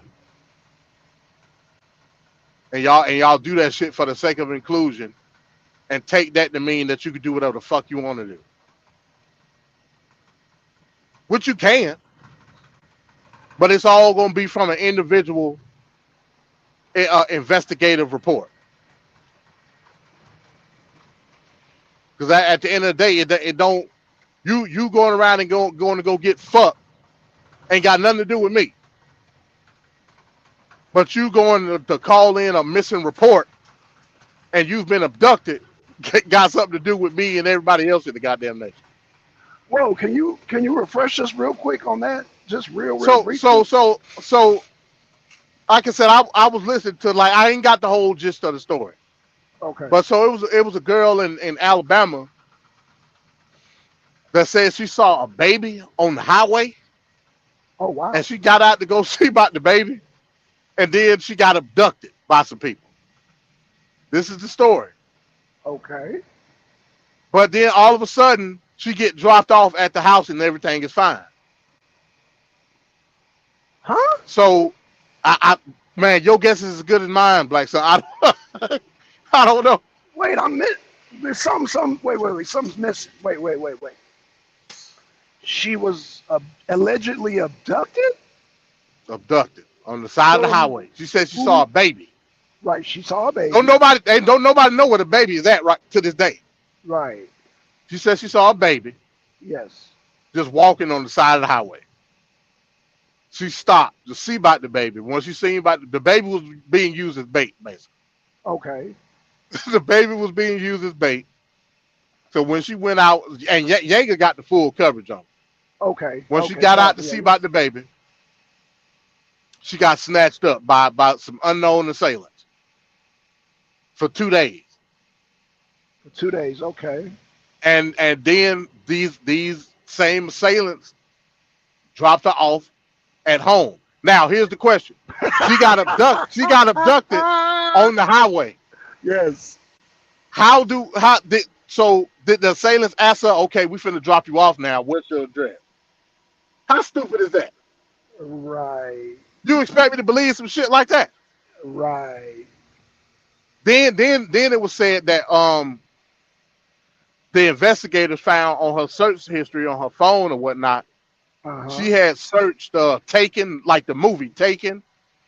[SPEAKER 5] And y'all do that shit for the sake of inclusion and take that to mean that you can do whatever the fuck you want to do. Which you can. But it's all going to be from an individual investigative report. Because at the end of the day, it you going around and going to go get fucked ain't got nothing to do with me. but you going to call in a missing report and you've been abducted got something to do with me and everybody else in the goddamn nation.
[SPEAKER 1] Whoa, can you refresh us real quick on that? Just real
[SPEAKER 5] So
[SPEAKER 1] briefly.
[SPEAKER 5] like I said, I was listening to, like, I ain't got the whole gist of the story,
[SPEAKER 1] Okay.
[SPEAKER 5] but so it was a girl in Alabama that said she saw a baby on the highway
[SPEAKER 1] Oh wow.
[SPEAKER 5] and she got out to go see about the baby, and then she got abducted by some people. This is the story.
[SPEAKER 1] Okay.
[SPEAKER 5] But then all of a sudden she get dropped off at the house and everything is fine.
[SPEAKER 1] Huh?
[SPEAKER 5] So I man, your guess is as good as mine, Black. So I I don't know.
[SPEAKER 1] Wait, there's some. Wait. Something's missing. Wait. She was allegedly abducted.
[SPEAKER 5] Abducted on the side of the
[SPEAKER 1] So
[SPEAKER 5] highway. She said she saw a baby.
[SPEAKER 1] right, she saw a baby.
[SPEAKER 5] Don't nobody know where the baby is at right to this day.
[SPEAKER 1] Right.
[SPEAKER 5] She said she saw a baby
[SPEAKER 1] Yes.
[SPEAKER 5] just walking on the side of the highway. She stopped to see about the baby. When she seen about the baby was being used as bait, basically.
[SPEAKER 1] Okay.
[SPEAKER 5] The baby was being used as bait. So when she went out, and Yeager got the full coverage on her.
[SPEAKER 1] Okay.
[SPEAKER 5] When
[SPEAKER 1] okay.
[SPEAKER 5] she got out to
[SPEAKER 1] yeah,
[SPEAKER 5] see about the baby, she got snatched up by some unknown assailants for 2 days.
[SPEAKER 1] for 2 days. Okay.
[SPEAKER 5] And then these same assailants dropped her off at home. Now here's the question: she got abducted on the highway.
[SPEAKER 1] Yes.
[SPEAKER 5] Did the assailants ask her, okay, we finna drop you off now, what's your address? How stupid is that?
[SPEAKER 1] Right.
[SPEAKER 5] You expect me to believe some shit like that?
[SPEAKER 1] Right.
[SPEAKER 5] Then it was said that the investigators found on her search history on her phone or whatnot, she had searched Taken, like the movie Taken,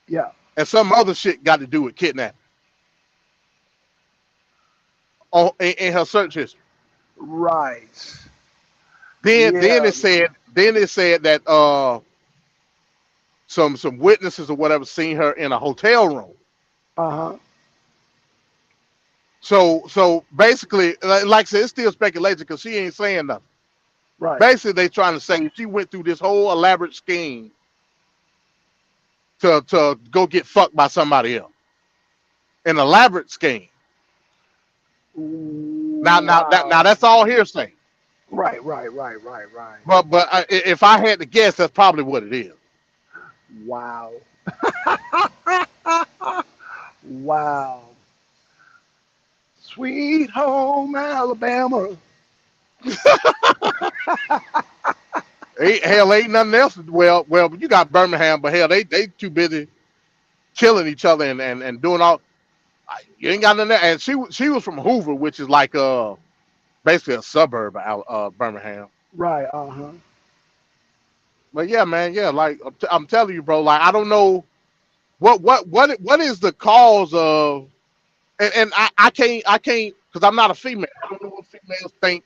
[SPEAKER 1] Yeah.
[SPEAKER 5] and some other shit got to do with kidnapping in her search history.
[SPEAKER 1] Right.
[SPEAKER 5] Then
[SPEAKER 1] Yeah.
[SPEAKER 5] it said that some witnesses or whatever seen her in a hotel room.
[SPEAKER 1] Uh-huh.
[SPEAKER 5] So basically, like I said, it's still speculation because she ain't saying nothing.
[SPEAKER 1] Right.
[SPEAKER 5] Basically, they trying to say she went through this whole elaborate scheme to go get fucked by somebody else. An elaborate scheme. Now that's all hearsay.
[SPEAKER 1] Right.
[SPEAKER 5] But if I had to guess, that's probably what it is.
[SPEAKER 1] Wow. Wow. Sweet home Alabama.
[SPEAKER 5] Ain't nothing else. Well, you got Birmingham, but hell, they too busy killing each other and doing all. You ain't got nothing there. And she was from Hoover, which is like basically a suburb of Birmingham.
[SPEAKER 1] Right. Uh-huh.
[SPEAKER 5] But yeah, man, yeah, like I'm telling you, bro, like I don't know what is the cause of, and I can't because I'm not a female. I don't know what females think.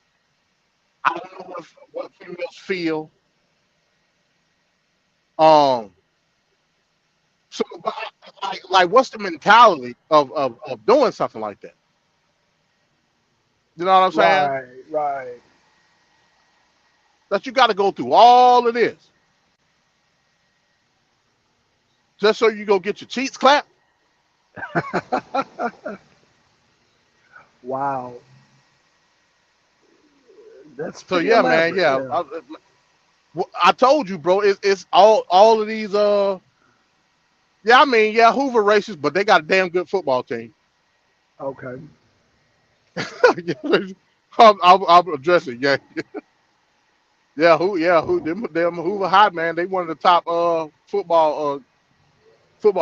[SPEAKER 5] I don't know what females feel. So like what's the mentality of doing something like that? You know what I'm saying?
[SPEAKER 1] Right.
[SPEAKER 5] That you got to go through all of this just so you go get your cheeks clapped.
[SPEAKER 1] Wow. That's
[SPEAKER 5] So
[SPEAKER 1] pretty
[SPEAKER 5] yeah, man,
[SPEAKER 1] elaborate,
[SPEAKER 5] yeah. I told you, bro. It's all of these. Yeah, I mean, yeah, Hoover racist, but they got a damn good football team.
[SPEAKER 1] Okay.
[SPEAKER 5] I'll address it. Yeah, them Hoover High, man. They one of the top football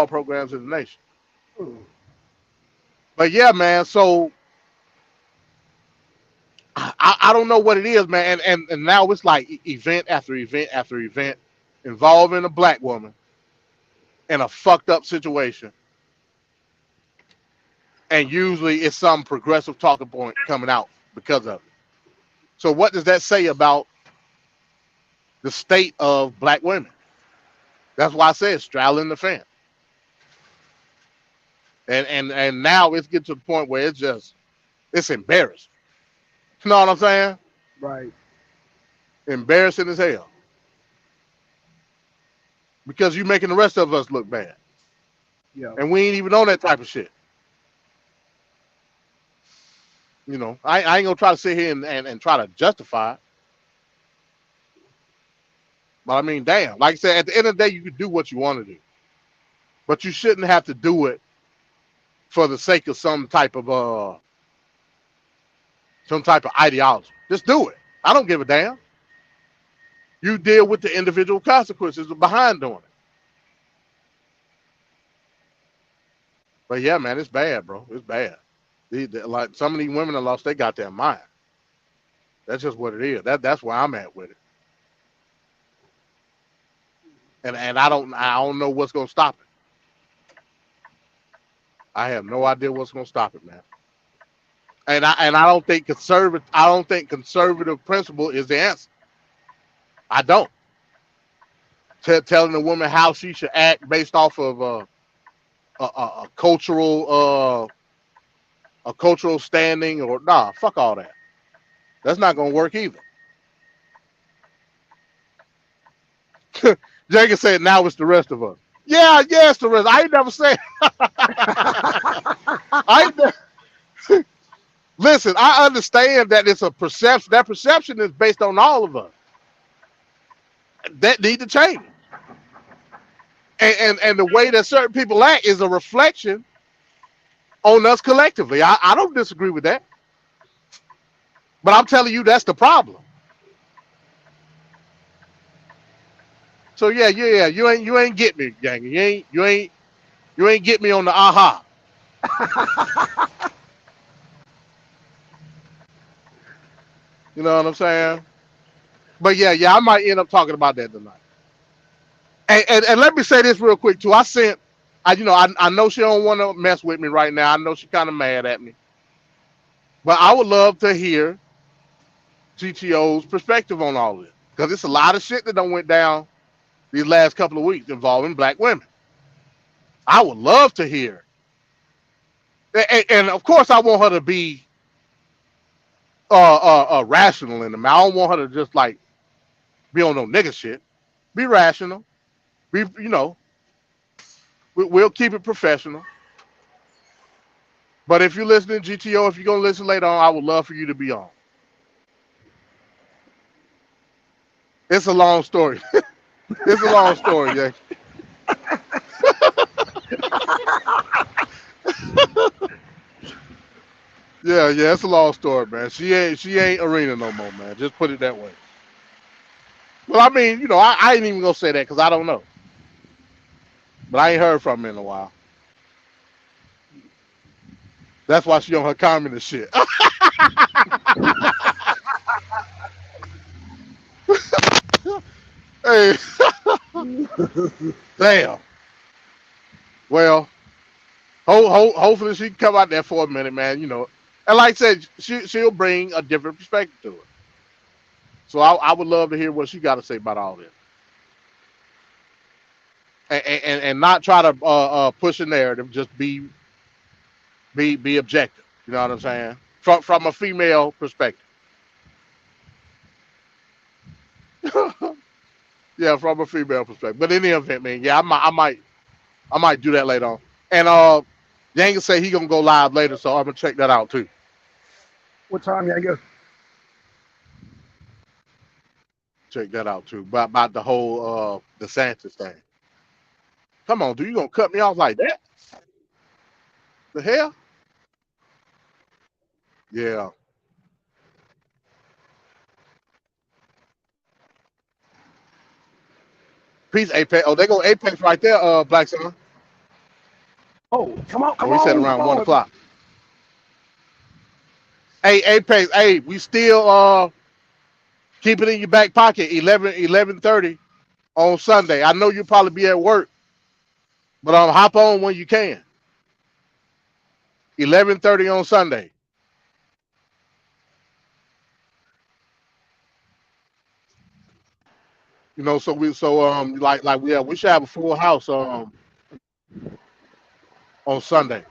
[SPEAKER 5] programs in the nation. But yeah, man. So I don't know what it is, man. And now it's like event after event after event involving a black woman in a fucked up situation. And usually it's some progressive talking point coming out because of it. So what does that say about the state of black women? That's why I said straddling the fence. And now it's getting to the point where it's embarrassing. You know what I'm saying?
[SPEAKER 1] Right.
[SPEAKER 5] Embarrassing as hell because you making the rest of us look bad,
[SPEAKER 1] Yeah.
[SPEAKER 5] and we ain't even on that type of shit. I ain't gonna try to sit here and try to justify it. But I mean, damn, like I said, at the end of the day, you can do what you want to do, but you shouldn't have to do it for the sake of some type of ideology. Just do it. I don't give a damn. You deal with the individual consequences behind doing it. But yeah, man, it's bad, bro. It's bad. Like some of these women have lost their goddamn mind. That's just what it is. That's where I'm at with it. And I don't know what's gonna stop it. I have no idea what's gonna stop it, man. And I don't think conservative principle is the answer. I don't. Telling a woman how she should act based off of a cultural standing, or nah, fuck all that. That's not gonna work either. Jacob said, "Now it's the rest of us." Yeah, it's the rest. I ain't never said. I ain't Listen, I understand that it's a perception. That perception is based on all of us. That need to change. And the way that certain people act is a reflection on us collectively. I don't disagree with that. But I'm telling you, that's the problem. So yeah. You ain't get me, gang. You ain't get me on the aha. You know what I'm saying? But yeah, I might end up talking about that tonight. And let me say this real quick too. I know she don't want to mess with me right now. I know she's kind of mad at me. But I would love to hear GTO's perspective on all of this, because it's a lot of shit that done went down these last couple of weeks involving black women. I would love to hear. And of course, I want her to be rational in them. I don't want her to just like be on no nigga shit. Be rational. We'll keep it professional. But if you're listening, GTO, if you're gonna listen later on, I would love for you to be on. It's a long story. It's a long story, yeah. Yeah, it's a long story, man. She ain't arena no more, man. Just put it that way. Well, I mean, I ain't even gonna say that because I don't know. But I ain't heard from her in a while. That's why she on her communist shit. Hey, damn. Well, hopefully she can come out there for a minute, man. And like I said, she'll bring a different perspective to it. So I would love to hear what she got to say about all this, and not try to push a narrative. Just be objective. You know what I'm saying? From a female perspective. Yeah, from a female perspective. But in the event, man, yeah, I might do that later on. And Yang say he gonna go live later, so I'm gonna check that out too.
[SPEAKER 1] What time y'all go?
[SPEAKER 5] Check that out too. About the whole DeSantis thing. Come on, dude, you gonna cut me off like that? The hell? Yeah. Peace, Apex. Oh, they go Apex right there, Black Sun.
[SPEAKER 1] Oh, come on,
[SPEAKER 5] Oh,
[SPEAKER 1] come
[SPEAKER 5] we said
[SPEAKER 1] on, come
[SPEAKER 5] around one
[SPEAKER 1] on.
[SPEAKER 5] o'clock. Hey, Apex, hey, we still keep it in your back pocket, 11:30 on Sunday. I know you'll probably be at work, but hop on when you can. 11:30 on Sunday. So we should have a full house on Sunday.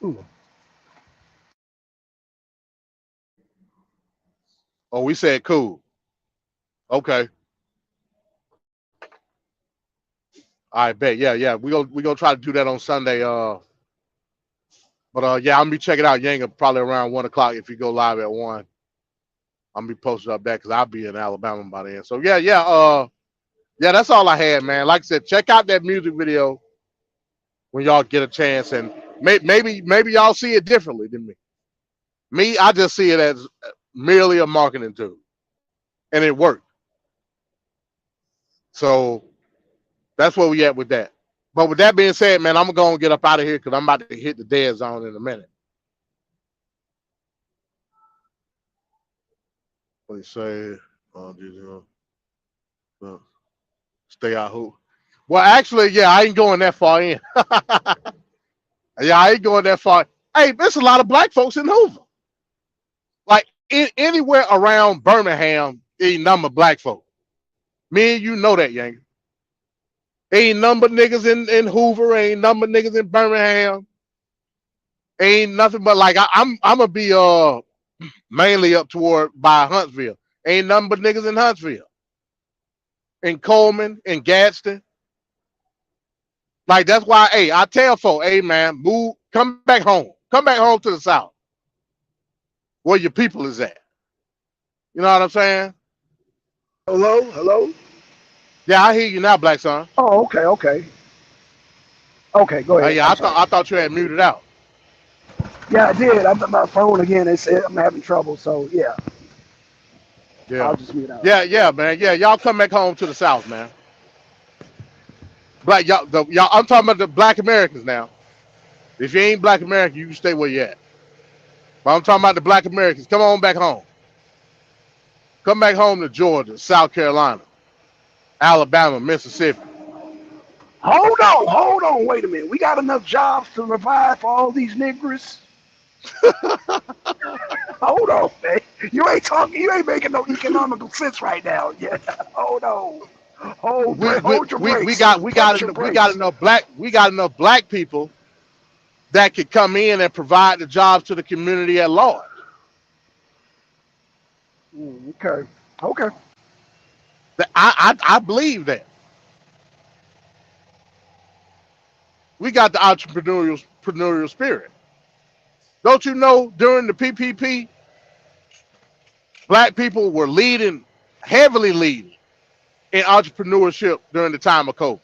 [SPEAKER 1] Ooh.
[SPEAKER 5] Oh, we said cool. Okay. I bet. Yeah, yeah. We gonna try to do that on Sunday. But yeah, I'm gonna be checking out Yanga probably around 1 o'clock if you go live at 1. I'm gonna be posted up there because I'll be in Alabama by then. So yeah, yeah. Yeah, that's all I had, man. Like I said, check out that music video when y'all get a chance, and maybe y'all see it differently than me. Me, I just see it as merely a marketing tool, and it worked. So that's where we at with that. But with that being said, man, I'm gonna go and get up out of here because I'm about to hit the dead zone in a minute. What you say? Stay out who? Well, actually, yeah, I ain't going that far in. Yeah, I ain't going that far. Hey, there's a lot of black folks in Hoover. Like anywhere around Birmingham, ain't number black folk. Me and you know that, Yang. Ain't number niggas in Hoover, ain't number niggas in Birmingham. Ain't nothing but like I'm gonna be mainly up toward by Huntsville. Ain't nothing but niggas in Huntsville. In Coleman, in Gadsden. Like that's why, hey, I tell folk, hey man, move, come back home. Come back home to the South. Where your people is at. You know what I'm saying?
[SPEAKER 1] Hello, hello.
[SPEAKER 5] Yeah, I hear you now, Black Son.
[SPEAKER 1] Oh, okay, okay, okay. Go ahead.
[SPEAKER 5] Yeah,
[SPEAKER 1] I'm
[SPEAKER 5] I
[SPEAKER 1] sorry.
[SPEAKER 5] thought you had muted out.
[SPEAKER 1] Yeah, I did. I'm on my phone again. It said I'm having trouble. So yeah, I'll
[SPEAKER 5] Yeah.
[SPEAKER 1] just mute out.
[SPEAKER 5] Yeah, yeah, man. Yeah, y'all come back home to the South, man. Black y'all I'm talking about the black Americans now. If you ain't black American, you can stay where you at. But I'm talking about the black Americans. Come on back home. Come back home to Georgia, South Carolina, Alabama, Mississippi.
[SPEAKER 1] Hold on. Wait a minute. We got enough jobs to provide for all these niggers. Hold on, man. You ain't talking. You ain't making no economical sense right now. Yeah. Hold on. Hold your
[SPEAKER 5] We
[SPEAKER 1] brakes.
[SPEAKER 5] got
[SPEAKER 1] Punch your brakes.
[SPEAKER 5] enough black people that could come in and provide the jobs to the community at large.
[SPEAKER 1] Okay. Okay.
[SPEAKER 5] I believe that. We got the entrepreneurial spirit. Don't you know during the PPP, black people were heavily leading in entrepreneurship during the time of COVID.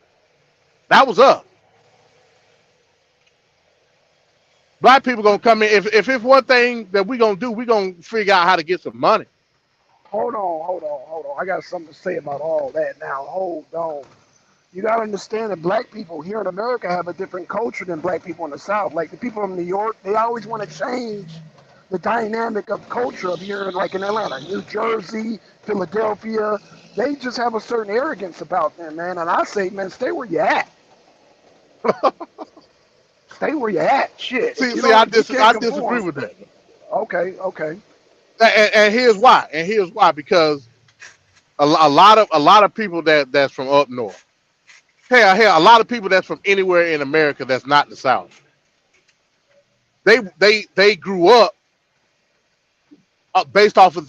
[SPEAKER 5] That was us. Black people gonna come in. If it's one thing that we gonna do, we gonna figure out how to get some money.
[SPEAKER 1] Hold on. I got something to say about all that now. Hold on. You got to understand that black people here in America have a different culture than black people in the South. Like the people from New York, they always want to change the dynamic of culture of here, like in Atlanta, New Jersey, Philadelphia. They just have a certain arrogance about them, man. And I say, man, stay where you at. Stay where you at. Shit. If
[SPEAKER 5] See,
[SPEAKER 1] you
[SPEAKER 5] see, I
[SPEAKER 1] don't, if you can't
[SPEAKER 5] disagree
[SPEAKER 1] conform,
[SPEAKER 5] with that.
[SPEAKER 1] okay, okay.
[SPEAKER 5] And here's why. And here's why. Because a lot of people that's from up north. Hell, a lot of people that's from anywhere in America that's not the South. They grew up based off of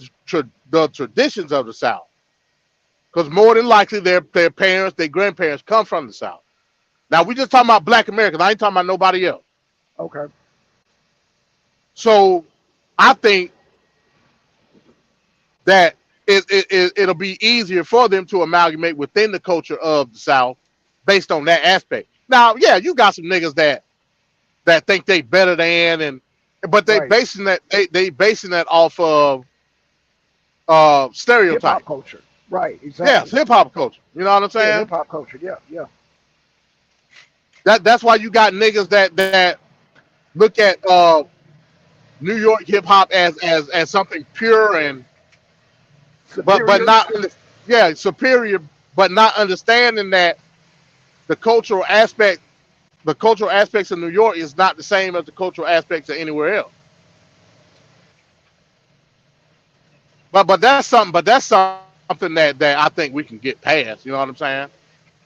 [SPEAKER 5] the traditions of the South. Because more than likely their parents, their grandparents come from the South. Now we just talking about black Americans. I ain't talking about nobody else.
[SPEAKER 1] Okay.
[SPEAKER 5] So I think that it'll be easier for them to amalgamate within the culture of the South based on that aspect. Now, yeah, you got some niggas that think they better than but
[SPEAKER 1] Right.
[SPEAKER 5] they basing that off of
[SPEAKER 1] Hip hop
[SPEAKER 5] stereotype.
[SPEAKER 1] culture. Right.
[SPEAKER 5] Yes,
[SPEAKER 1] Exactly.
[SPEAKER 5] hip hop culture. You know what I'm
[SPEAKER 1] Yeah. Hip
[SPEAKER 5] saying?
[SPEAKER 1] hop culture. Yeah. Yeah.
[SPEAKER 5] That's why you got niggas that look at New York hip hop as something pure and but
[SPEAKER 1] Superior.
[SPEAKER 5] not yeah superior, but not understanding that the cultural aspect the cultural aspects of New York is not the same as the cultural aspects of anywhere else. But that's something that I think we can get past. You know what I'm saying?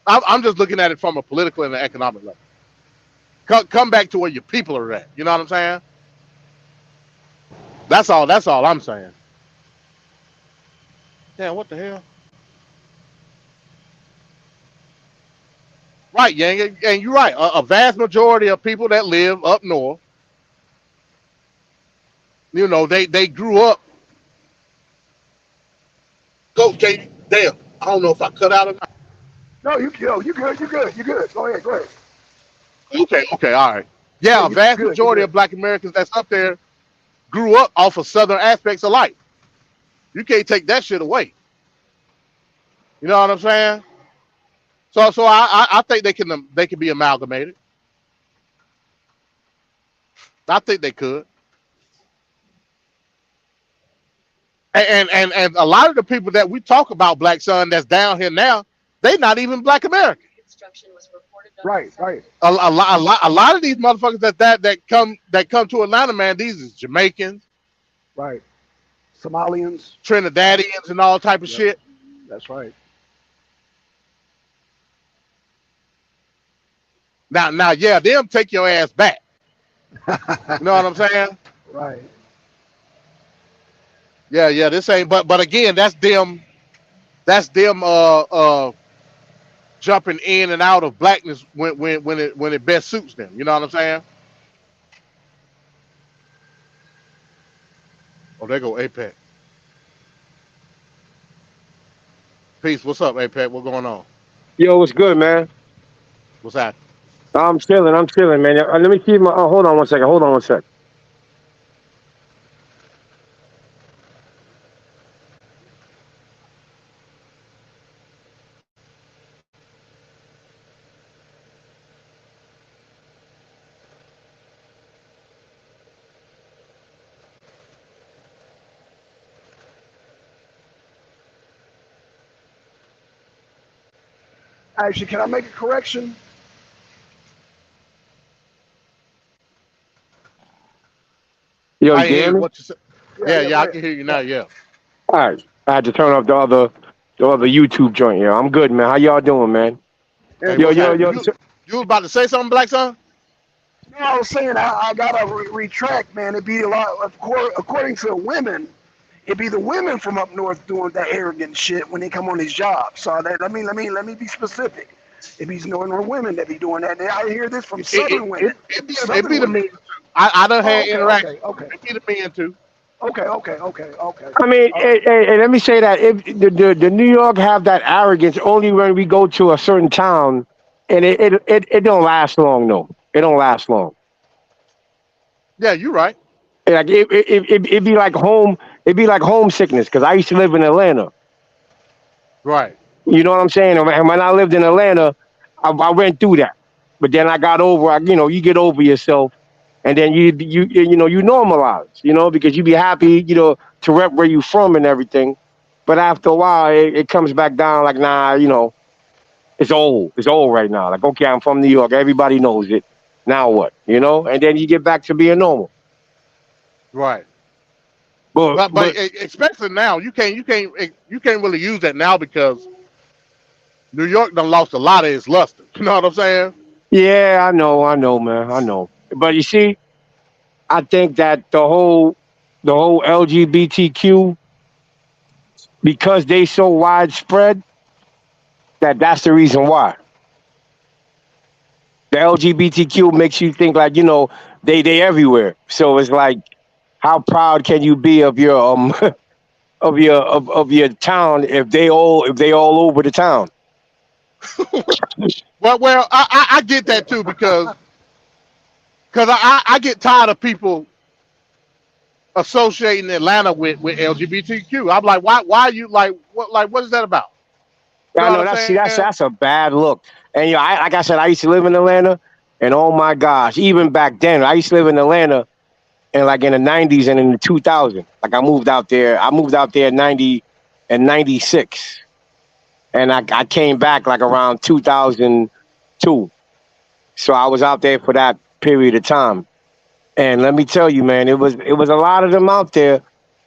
[SPEAKER 5] I'm just looking at it from a political and an economic level. come back to where your people are at. You know what I'm saying? That's all I'm saying. Damn, what the hell? Right, Yang, and you're right. A vast majority of people that live up north, you know, they grew up. Go, Jay. Damn, I don't know if I cut out or not.
[SPEAKER 1] No, you good. You good. Go ahead.
[SPEAKER 5] Okay, all right.
[SPEAKER 1] Yeah,
[SPEAKER 5] Yeah, a
[SPEAKER 1] you
[SPEAKER 5] vast
[SPEAKER 1] good. You
[SPEAKER 5] majority
[SPEAKER 1] good.
[SPEAKER 5] of Black Americans that's up there grew up off of Southern aspects of life. You can't take that shit away. You know what I'm saying? So I think they can be amalgamated. I think they could. And a lot of the people that we talk about, Black Son, that's down here now, they not even Black American.
[SPEAKER 6] Construction was reported on
[SPEAKER 1] Right.
[SPEAKER 5] A lot of these motherfuckers that come to Atlanta, man, these is Jamaicans,
[SPEAKER 1] Right. Somalians.
[SPEAKER 5] Trinidadians, and all type of
[SPEAKER 1] Yep.
[SPEAKER 5] shit.
[SPEAKER 1] That's right.
[SPEAKER 5] Now, yeah, them take your ass back. You know what I'm saying?
[SPEAKER 1] Right.
[SPEAKER 5] Yeah, this ain't. But again, that's them. That's them. Jumping in and out of blackness when it best suits them. You know what I'm saying? Oh, there go Apex. Peace. What's up, Apex? What's going on?
[SPEAKER 7] Yo, what's good, man?
[SPEAKER 5] What's that?
[SPEAKER 7] I'm chilling, man. Let me see my. Oh, hold on one second. Hold on one second.
[SPEAKER 1] Actually, can I make a correction?
[SPEAKER 7] Yo,
[SPEAKER 5] I
[SPEAKER 7] you
[SPEAKER 5] ain't hear
[SPEAKER 7] hear
[SPEAKER 5] you.
[SPEAKER 7] me?
[SPEAKER 5] What you said?
[SPEAKER 1] Yeah.
[SPEAKER 5] Yeah,
[SPEAKER 1] Go
[SPEAKER 5] I
[SPEAKER 1] ahead.
[SPEAKER 5] can hear you now. Yeah.
[SPEAKER 7] All right. I had to turn off the other YouTube joint. Yeah, I'm good, man. How y'all doing, man?
[SPEAKER 5] Hey,
[SPEAKER 7] Yo,
[SPEAKER 5] what's
[SPEAKER 7] yo,
[SPEAKER 5] happening?
[SPEAKER 7] yo.
[SPEAKER 5] You was about to say something, Black Son?
[SPEAKER 1] No, I was saying I gotta retract, man. It'd be a lot. According to women, it'd be the women from up north doing that arrogant shit when they come on these jobs. So let me be specific. It'd be knowing women that be doing that. And I hear this from Southern women.
[SPEAKER 5] It
[SPEAKER 1] Southern
[SPEAKER 5] be the
[SPEAKER 1] women.
[SPEAKER 5] men. I done
[SPEAKER 1] Oh,
[SPEAKER 5] had interaction.
[SPEAKER 1] okay.
[SPEAKER 5] It be the men too.
[SPEAKER 1] Okay.
[SPEAKER 7] I mean,
[SPEAKER 1] All right.
[SPEAKER 7] let me say that if the New York have that arrogance only when we go to a certain town, and it don't last long though. It don't last long.
[SPEAKER 5] Yeah, you right.
[SPEAKER 7] Like it be like home. It'd be like homesickness because I used to live in Atlanta.
[SPEAKER 5] Right.
[SPEAKER 7] You know what I'm saying? And when I lived in Atlanta, I went through that. But then I got over. You get over yourself, and then you normalize. Because you be happy. To rep where you from and everything. But after a while, it comes back down. Like nah. It's old. It's old right now. Like okay, I'm from New York. Everybody knows it. Now what? And then you get back to being normal.
[SPEAKER 5] Right.
[SPEAKER 7] But
[SPEAKER 5] But
[SPEAKER 7] but
[SPEAKER 5] especially now, you can't really use that now because New York done lost a lot of its luster. You know what I'm saying?
[SPEAKER 7] yeah, I know, man. I know. But you see, I think that the whole LGBTQ, because they so widespread, that's the reason why. The LGBTQ makes you think like, they everywhere. So it's like, how proud can you be of your of your town if they all over the town?
[SPEAKER 5] Well, I get that too because I get tired of people associating Atlanta with LGBTQ. I'm like, why you what is that about? You
[SPEAKER 7] I
[SPEAKER 5] know what
[SPEAKER 7] know
[SPEAKER 5] I'm
[SPEAKER 7] that's
[SPEAKER 5] saying?
[SPEAKER 7] that's a bad look. And like I said, I used to live in Atlanta, and oh my gosh, even back then, I used to live in Atlanta and like in the '90s and in the 2000s. Like I moved out there. I moved out there in '96, and I came back like around 2002. So I was out there for that period of time. And let me tell you, man, it was a lot of them out there.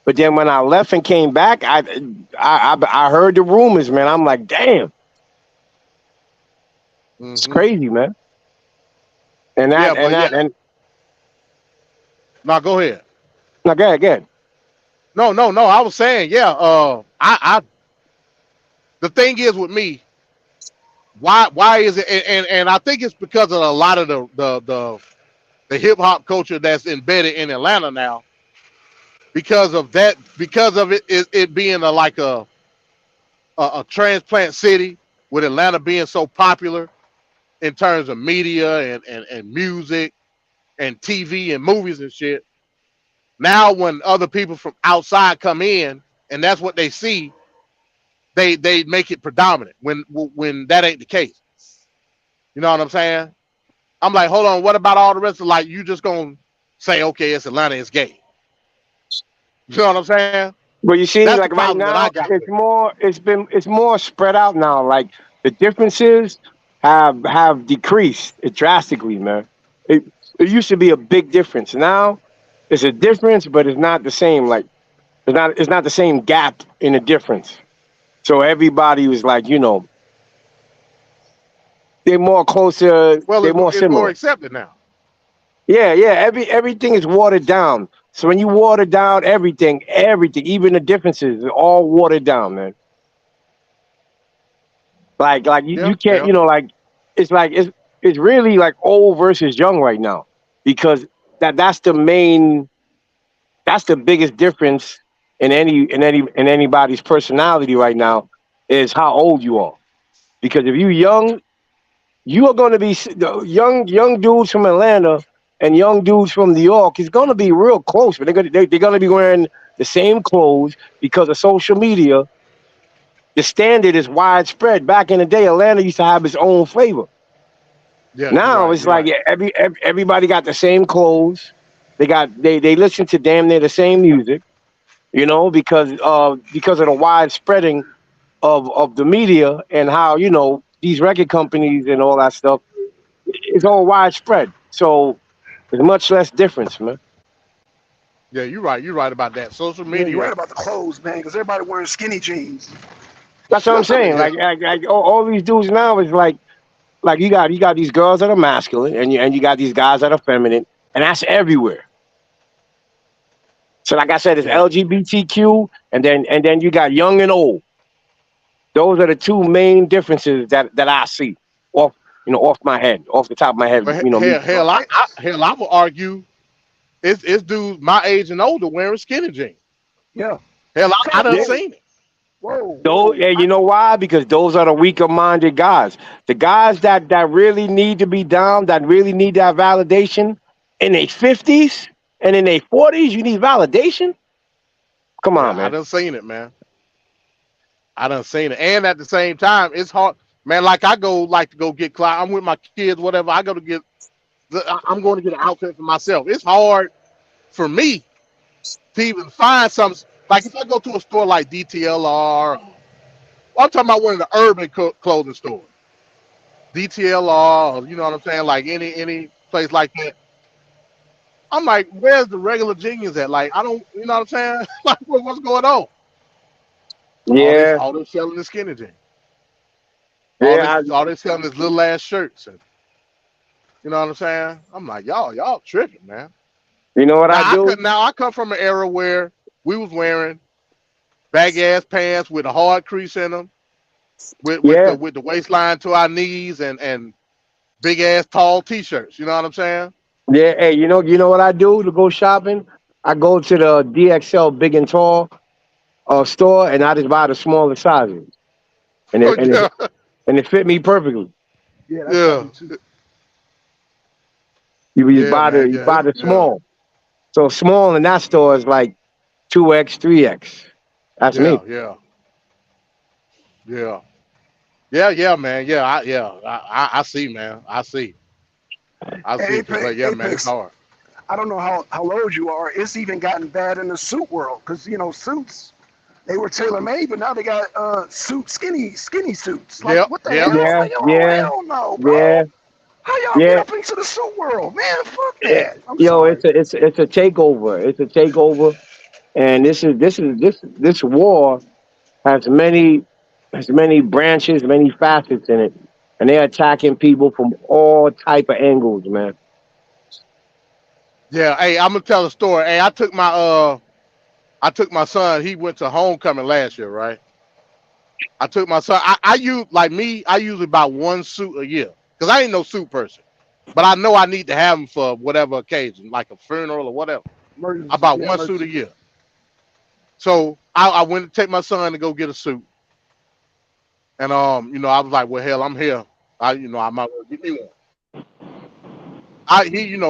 [SPEAKER 7] But then when I left and came back, I heard the rumors, man. I'm like, damn, it's
[SPEAKER 5] Hmm.
[SPEAKER 7] crazy, man. And
[SPEAKER 5] Yeah,
[SPEAKER 7] that and
[SPEAKER 5] but yeah.
[SPEAKER 7] that and
[SPEAKER 5] Now go ahead.
[SPEAKER 7] no, go ahead, go ahead.
[SPEAKER 5] No. I was saying, yeah. I the thing is with me, why is it? And I think it's because of a lot of the hip hop culture that's embedded in Atlanta now. Because of that, because of it being a transplant city, with Atlanta being so popular in terms of media and music and TV and movies and shit. Now, when other people from outside come in and that's what they see, they make it predominant. When that ain't the case, you know what I'm saying? I'm like, hold on, what about all the rest of like you just gonna say, okay, it's Atlanta, it's gay. You know what I'm saying?
[SPEAKER 7] But you see,
[SPEAKER 5] That's the
[SPEAKER 7] like right
[SPEAKER 5] problem that I
[SPEAKER 7] now,
[SPEAKER 5] got with
[SPEAKER 7] it's more spread out now. Like the differences have decreased drastically, man. It used to be a big difference. Now it's a difference, but it's not the same. Like it's not the same gap in the difference. So everybody was like, they're more closer,
[SPEAKER 5] well,
[SPEAKER 7] they're more
[SPEAKER 5] it's more
[SPEAKER 7] similar.
[SPEAKER 5] accepted now.
[SPEAKER 7] Yeah. Everything is watered down. So when you water down everything, even the differences, are all watered down, man. Like you
[SPEAKER 5] Yeah,
[SPEAKER 7] can't,
[SPEAKER 5] yeah,
[SPEAKER 7] like it's really like old versus young right now, because that's the biggest difference in anybody's personality right now is how old you are. Because if you young, you are going to be the young dudes from Atlanta and young dudes from New York is going to be real close, but they're going to be wearing the same clothes because of social media. The standard is widespread. Back in the day, Atlanta used to have its own flavor.
[SPEAKER 5] yeah. You're
[SPEAKER 7] Now
[SPEAKER 5] right.
[SPEAKER 7] it's
[SPEAKER 5] You're
[SPEAKER 7] like
[SPEAKER 5] right.
[SPEAKER 7] everybody got the same clothes. They listen to damn near the same music, because of the widespreading of the media and how these record companies and all that stuff. It's all widespread. So there's much less difference, man.
[SPEAKER 5] Yeah, you're right. You're right about that. Social
[SPEAKER 1] Yeah, you're
[SPEAKER 5] media.
[SPEAKER 1] right about the clothes, man, because everybody wearing skinny jeans.
[SPEAKER 7] That's what I'm saying.
[SPEAKER 5] Yeah,
[SPEAKER 7] Like all these dudes now is like you got these girls that are masculine and you got these guys that are feminine, and that's everywhere. So like I said, it's
[SPEAKER 5] yeah.
[SPEAKER 7] LGBTQ, and then you got young and old. Those are the two main differences that I see off my head, off the top of my head.
[SPEAKER 5] Well,
[SPEAKER 7] Me.
[SPEAKER 5] hell, I would argue it's dudes my age and older wearing skinny jeans.
[SPEAKER 1] Yeah.
[SPEAKER 5] Hell, I
[SPEAKER 1] So,
[SPEAKER 5] done
[SPEAKER 7] Yeah.
[SPEAKER 1] whoa,
[SPEAKER 5] seen it.
[SPEAKER 1] whoa,
[SPEAKER 7] Though,
[SPEAKER 1] whoa.
[SPEAKER 7] and you know why? Because those are the weaker minded guys. The guys that really need to be down, that really need that validation in their 50s and in their 40s, you need validation? Come
[SPEAKER 5] Yeah,
[SPEAKER 7] on,
[SPEAKER 5] I
[SPEAKER 7] man.
[SPEAKER 5] done seen it, man. I done seen it, and at the same time, it's hard, man. Like I go like to go get clout. I'm with my kids, whatever. I go to get. I'm going to get an outfit for myself. It's hard for me to even find some. Like if I go to a store like DTLR, I'm talking about one of the urban clothing stores, DTLR, or you know what I'm saying, like any place like that. I'm like, where's the regular jeans at? Like, I don't, you know what I'm saying? Like, what's going on?
[SPEAKER 7] Yeah,
[SPEAKER 5] All they selling is skinny jeans.
[SPEAKER 7] yeah.
[SPEAKER 5] All they selling is little ass shirts, and you know what I'm saying? I'm like, y'all tripping, man.
[SPEAKER 7] You know what I do?
[SPEAKER 5] Now I come from an era where we was wearing baggy ass pants with a hard crease in them,
[SPEAKER 7] Yeah,
[SPEAKER 5] with the waistline to our knees, and big ass tall t-shirts. You know what I'm saying?
[SPEAKER 7] yeah. Hey, you know what I do to go shopping? I go to the DXL Big and Tall store, and I just buy the smaller sizes, and it
[SPEAKER 5] Oh,
[SPEAKER 7] and
[SPEAKER 5] yeah,
[SPEAKER 7] it and it fit me perfectly.
[SPEAKER 1] Yeah, that's what I
[SPEAKER 5] yeah,
[SPEAKER 1] do too.
[SPEAKER 7] You just
[SPEAKER 5] yeah,
[SPEAKER 7] buy
[SPEAKER 5] man,
[SPEAKER 7] the you
[SPEAKER 5] yeah,
[SPEAKER 7] buy the
[SPEAKER 5] yeah,
[SPEAKER 7] small. So small in that store is like 2X, 3X. That's me.
[SPEAKER 5] yeah, yeah, yeah, yeah, man, yeah, I see, man, I
[SPEAKER 1] Hey,
[SPEAKER 5] see, cause
[SPEAKER 1] Apex,
[SPEAKER 5] like, yeah, man, it's
[SPEAKER 1] Apex,
[SPEAKER 5] hard.
[SPEAKER 1] I don't know how old you are. It's even gotten bad in the suit world because suits they were tailor made, but now they got skinny suits. Like
[SPEAKER 5] Yep,
[SPEAKER 1] what the
[SPEAKER 5] yep.
[SPEAKER 1] hell?
[SPEAKER 7] Yeah,
[SPEAKER 1] Like oh
[SPEAKER 7] yeah,
[SPEAKER 1] hell no, bro.
[SPEAKER 7] yeah,
[SPEAKER 1] How y'all get
[SPEAKER 7] yeah.
[SPEAKER 1] up into the suit world, man? Fuck
[SPEAKER 7] Eh,
[SPEAKER 1] that. I'm
[SPEAKER 7] Yo,
[SPEAKER 1] sorry.
[SPEAKER 7] it's a takeover. It's a takeover, and this war has many branches, many facets in it, and they're attacking people from all type of angles, man.
[SPEAKER 5] Yeah, hey, I'm gonna tell a story. Hey, I took my son. He went to homecoming last year, right? I took my son. I use like me. I use about one suit a year because I ain't no suit person. But I know I need to have them for whatever occasion, like a funeral or whatever.
[SPEAKER 1] Emergency,
[SPEAKER 5] About
[SPEAKER 1] yeah,
[SPEAKER 5] one suit a
[SPEAKER 1] emergency.
[SPEAKER 5] year. So I went to take my son to go get a suit, and I was like, well, hell, I'm here. I might well get me one.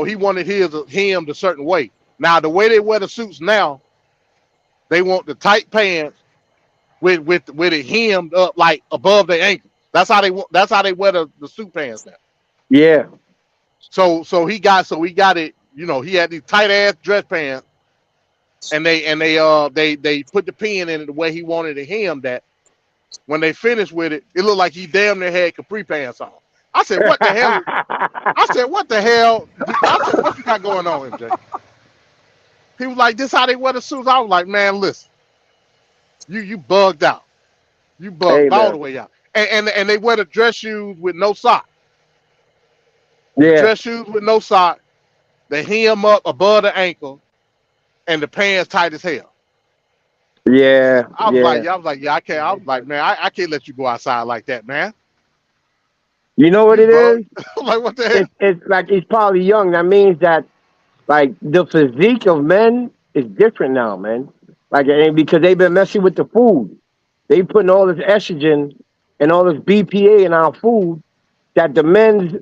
[SPEAKER 5] He wanted him the certain way. Now the way they wear the suits now, they want the tight pants with it hemmed up like above their ankles. That's how they wear the suit pants now.
[SPEAKER 7] Yeah,
[SPEAKER 5] So he got it. He had these tight ass dress pants, and they put the pin in it the way he wanted it hemmed. That when they finished with it, it looked like he damn near had capri pants on. I said, "What the hell?" I said, "What the hell?" I said, "What you got going on, MJ?" He was like, "This how they wear the suits." I was like, "Man, listen, you bugged out. You
[SPEAKER 7] hey
[SPEAKER 5] bugged all the
[SPEAKER 7] man,
[SPEAKER 5] way out." And they wear the dress shoes with no sock. The
[SPEAKER 7] yeah,
[SPEAKER 5] dress shoes with no sock. They hem up above the ankle, and the pants tight as hell.
[SPEAKER 7] yeah,
[SPEAKER 5] I was like,
[SPEAKER 7] yeah.
[SPEAKER 5] yeah, I can't. I was like, man, I can't let you go outside like that, man.
[SPEAKER 7] You know what
[SPEAKER 5] You
[SPEAKER 7] it
[SPEAKER 5] bug.
[SPEAKER 7] is?
[SPEAKER 5] I'm like, what the hell?
[SPEAKER 7] It's like he's probably young. That means that like the physique of men is different now, man. Like and because they've been messing with the food, they putting all this estrogen and all this BPA in our food that the men's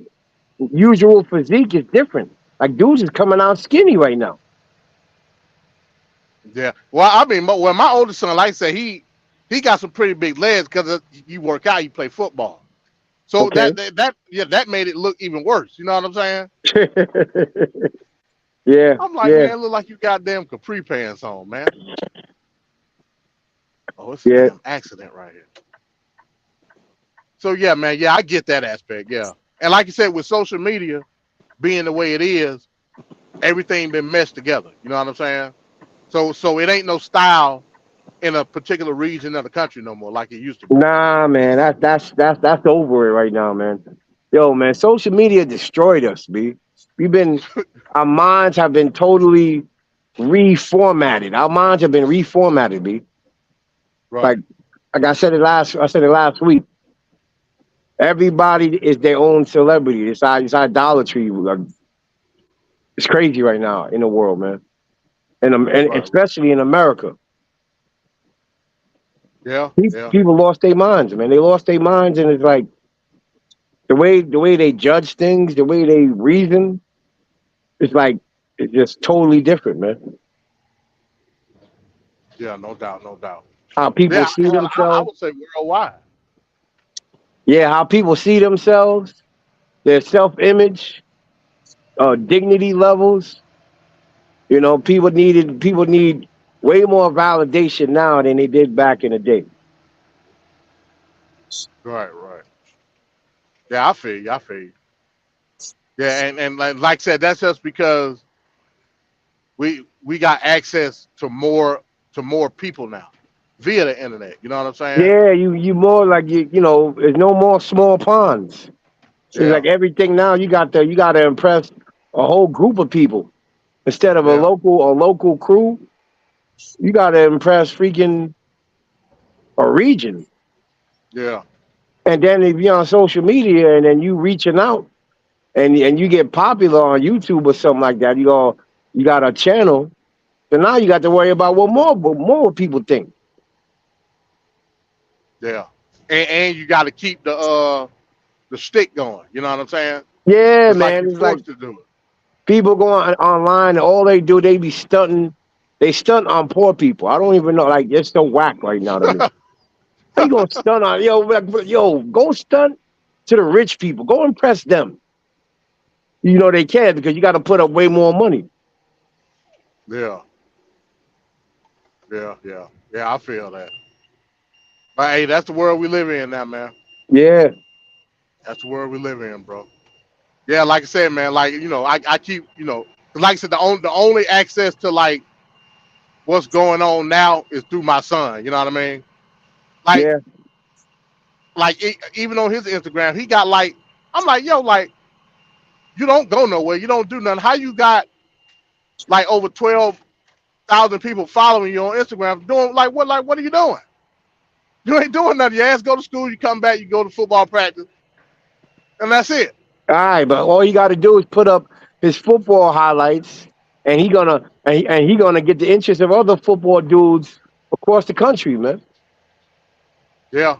[SPEAKER 7] usual physique is different. Like dudes is coming out skinny right now.
[SPEAKER 5] Yeah. Well, I mean, well, my oldest son, like I said, he got some pretty big legs because you work out, you play football. So
[SPEAKER 7] Okay.
[SPEAKER 5] that made it look even worse. You know what I'm saying?
[SPEAKER 7] Yeah,
[SPEAKER 5] I'm like,
[SPEAKER 7] yeah,
[SPEAKER 5] man, look like you got damn capri pants on, man. Oh, it's a
[SPEAKER 7] yeah.
[SPEAKER 5] damn accident right here. So yeah, man, yeah, I get that aspect, yeah. And like you said, with social media being the way it is, everything been meshed together. You know what I'm saying? So it ain't no style in a particular region of the country no more like it used to be.
[SPEAKER 7] Nah, man, that's over it right now, man. Yo, man, social media destroyed us, b. We've been our minds have been totally reformatted. Our minds have been reformatted, b.
[SPEAKER 5] Right.
[SPEAKER 7] Like I said it last week. Everybody is their own celebrity. It's idolatry. Like, it's crazy right now in the world, man, and
[SPEAKER 5] Right.
[SPEAKER 7] especially in America.
[SPEAKER 5] Yeah. Yeah.
[SPEAKER 7] People lost their minds, man. They lost their minds, and it's like the way they judge things, the way they reason, it's like it's just totally different, man.
[SPEAKER 5] Yeah. No doubt. No doubt.
[SPEAKER 7] How people
[SPEAKER 5] Yeah.
[SPEAKER 7] see
[SPEAKER 5] Hell, I
[SPEAKER 7] themselves,
[SPEAKER 5] would say worldwide.
[SPEAKER 7] yeah, how people see themselves, their self-image, dignity levels. People need way more validation now than they did back in the day.
[SPEAKER 5] Right. Right. Yeah. I feel you. I feel you. Yeah. And like I said, that's just because we got access to more people now via the internet. You know what I'm saying?
[SPEAKER 7] Yeah, you more like there's no more small ponds. It's
[SPEAKER 5] Yeah.
[SPEAKER 7] like everything now you gotta impress a whole group of people instead of a
[SPEAKER 5] Yeah.
[SPEAKER 7] local crew. You gotta impress freaking a region.
[SPEAKER 5] Yeah.
[SPEAKER 7] And then if you're on social media and then you reaching out and you get popular on YouTube or something like that, you got a channel. So now you got to worry about what more people think.
[SPEAKER 5] Yeah. And you got to keep the stick going. You know what I'm saying?
[SPEAKER 7] Yeah,
[SPEAKER 5] It's like
[SPEAKER 7] man.
[SPEAKER 5] you're
[SPEAKER 7] It's like
[SPEAKER 5] forced to do it.
[SPEAKER 7] people go online and all they do, they be stunting. They stunt on poor people. I don't even know. Like it's so whack right now to me. How you gonna stunt on go stunt to the rich people. Go impress them. They can because you got to put up way more money.
[SPEAKER 5] Yeah. Yeah. Yeah. Yeah. I feel that. But hey, that's the world we live in now, man.
[SPEAKER 7] Yeah,
[SPEAKER 5] That's the world we live in, bro. Yeah, like I said, man. Like I keep 'cause like I said, the only access to like what's going on now is through my son. You know what I mean? Like
[SPEAKER 7] yeah.
[SPEAKER 5] even on his Instagram, he got like I'm like yo, like you don't go nowhere, you don't do nothing. How you got like over 12,000 people following you on Instagram. Doing like what? Like what are you doing? You ain't doing nothing. Your ass go to school. You come back. You go to football practice, and that's it.
[SPEAKER 7] All right, but all you got to do is put up his football highlights, and he gonna get the interest of other football dudes across the country, man.
[SPEAKER 5] Yeah,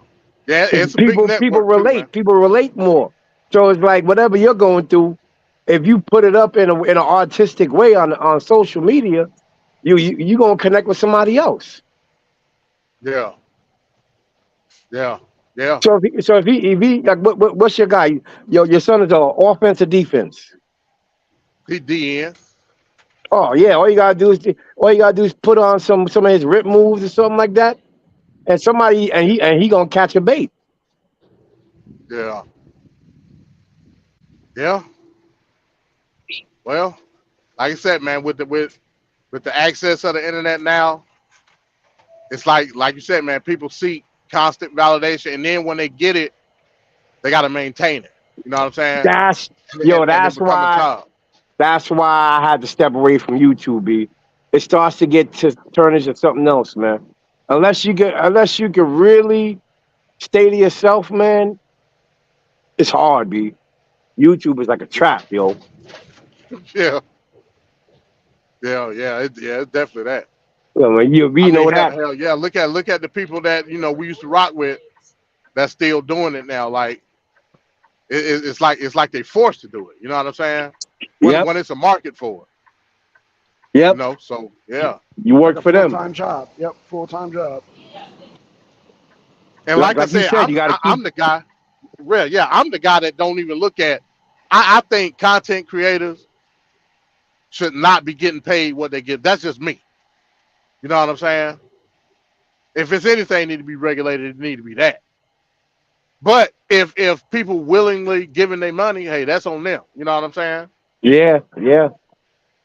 [SPEAKER 5] yeah. It's a big
[SPEAKER 7] People
[SPEAKER 5] network too, man.
[SPEAKER 7] people relate more. So it's like whatever you're going through, if you put it up in an artistic way on social media, you gonna connect with somebody else.
[SPEAKER 5] Yeah, yeah, yeah.
[SPEAKER 7] So if he like what's your guy? Your son is offense or defense?
[SPEAKER 5] He DN.
[SPEAKER 7] Oh yeah, all you gotta do is put on some of his rip moves or something like that, and he gonna catch a bait.
[SPEAKER 5] Yeah, yeah. Well, like I said, man, with the access of the internet now, it's like you said, man. People seek constant validation, and then when they get it, they got to maintain it. You know what I'm saying?
[SPEAKER 7] That's
[SPEAKER 5] And it become a job.
[SPEAKER 7] that's why I had to step away from YouTube. B. It starts to turn into something else, man. Unless you can really stay to yourself, man, it's hard, B. YouTube is like a trap, yo.
[SPEAKER 5] Yeah, it's definitely that.
[SPEAKER 7] Well, you
[SPEAKER 5] I
[SPEAKER 7] know
[SPEAKER 5] mean,
[SPEAKER 7] that.
[SPEAKER 5] hell, yeah. Look at the people that we used to rock with that's still doing it now. Like it's like they forced to do it. You know what I'm saying?
[SPEAKER 7] Yep.
[SPEAKER 5] When it's a market for it.
[SPEAKER 7] Yep.
[SPEAKER 5] So yeah.
[SPEAKER 7] You work for them.
[SPEAKER 1] Full-time job. Yep, full-time job.
[SPEAKER 5] And like I
[SPEAKER 7] you
[SPEAKER 5] said,
[SPEAKER 7] said, you gotta
[SPEAKER 5] I'm the guy. Real, yeah, I'm the guy that don't even look at. I think content creators should not be getting paid what they get. That's just me. You know what I'm saying? If it's anything need to be regulated, it need to be that. But if people willingly giving their money, hey, that's on them. You know what I'm saying?
[SPEAKER 7] Yeah.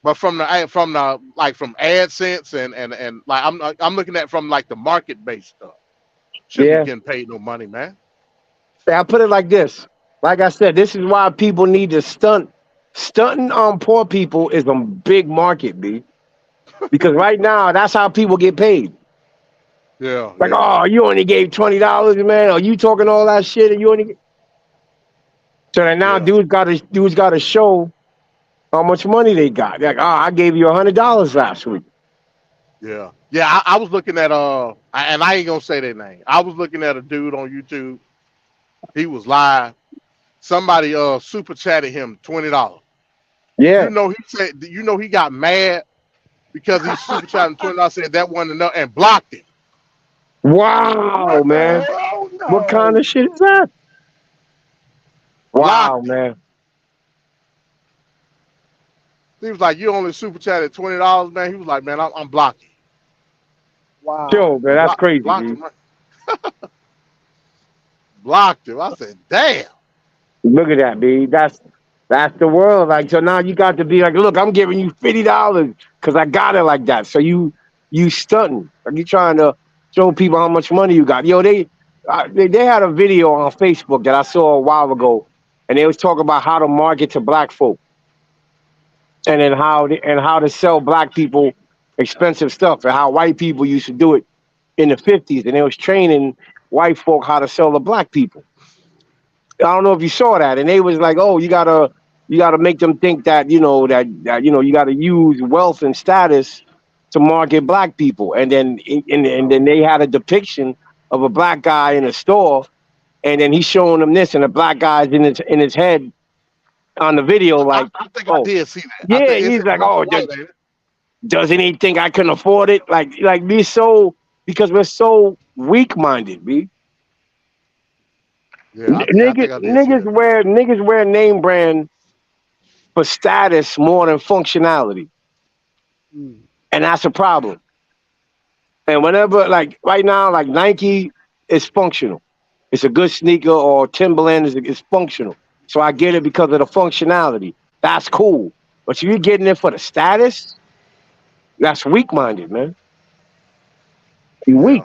[SPEAKER 5] But from AdSense and like I'm looking at from like the market based stuff. Shouldn't be getting paid no money, man.
[SPEAKER 7] I put it like this. Like I said, this is why people need to stunt. Stunting on poor people is a big market, B. Because right now, that's how people get paid.
[SPEAKER 5] Yeah.
[SPEAKER 7] Like, oh, you only gave $20, man. Or you talking all that shit, and you only. So that now, dudes got to show how much money they got. Like, oh, I gave you $100 last week.
[SPEAKER 5] Yeah. I was looking at and I ain't gonna say their name. I was looking at a dude on YouTube. He was live. Somebody super chatted him $20.
[SPEAKER 7] Yeah.
[SPEAKER 5] He got mad because he super chatted $20. Said that wasn't enough and blocked him.
[SPEAKER 7] Wow, man.
[SPEAKER 1] No.
[SPEAKER 7] What kind of shit is that? Wow, man.
[SPEAKER 5] He was like, "You only super chatted $20, man." He was like, "Man, I'm blocking."
[SPEAKER 1] Wow.
[SPEAKER 7] Yo, man, that's crazy.
[SPEAKER 5] Blocked him. Blocked him. I said, "Damn."
[SPEAKER 7] Look at that, B. That's the world. Like, so now you got to be like, look, I'm giving you $50 because I got it like that. So you stunting. Like you trying to show people how much money you got. Yo, they had a video on Facebook that I saw a while ago, and they was talking about how to market to black folk, and then how to sell black people expensive stuff, and how white people used to do it in the 50s, and they was training white folk how to sell to black people. I don't know if you saw that, and they was like, "Oh, you gotta make them think that you gotta use wealth and status to market black people." And then they had a depiction of a black guy in a store, and then he's showing them this, and the black guy's in his head on the video, like,
[SPEAKER 5] I think I did see that.
[SPEAKER 7] Yeah, he's like, "Oh, doesn't he think I can afford it?" Like because we're so weak-minded, B.
[SPEAKER 5] Yeah,
[SPEAKER 7] niggas wear name brand for status more than functionality, and that's a problem. And whenever, like right now, like Nike is functional, it's a good sneaker, or Timberland is functional. So I get it because of the functionality. That's cool. But if you're getting it for the status, that's weak-minded, man. You weak.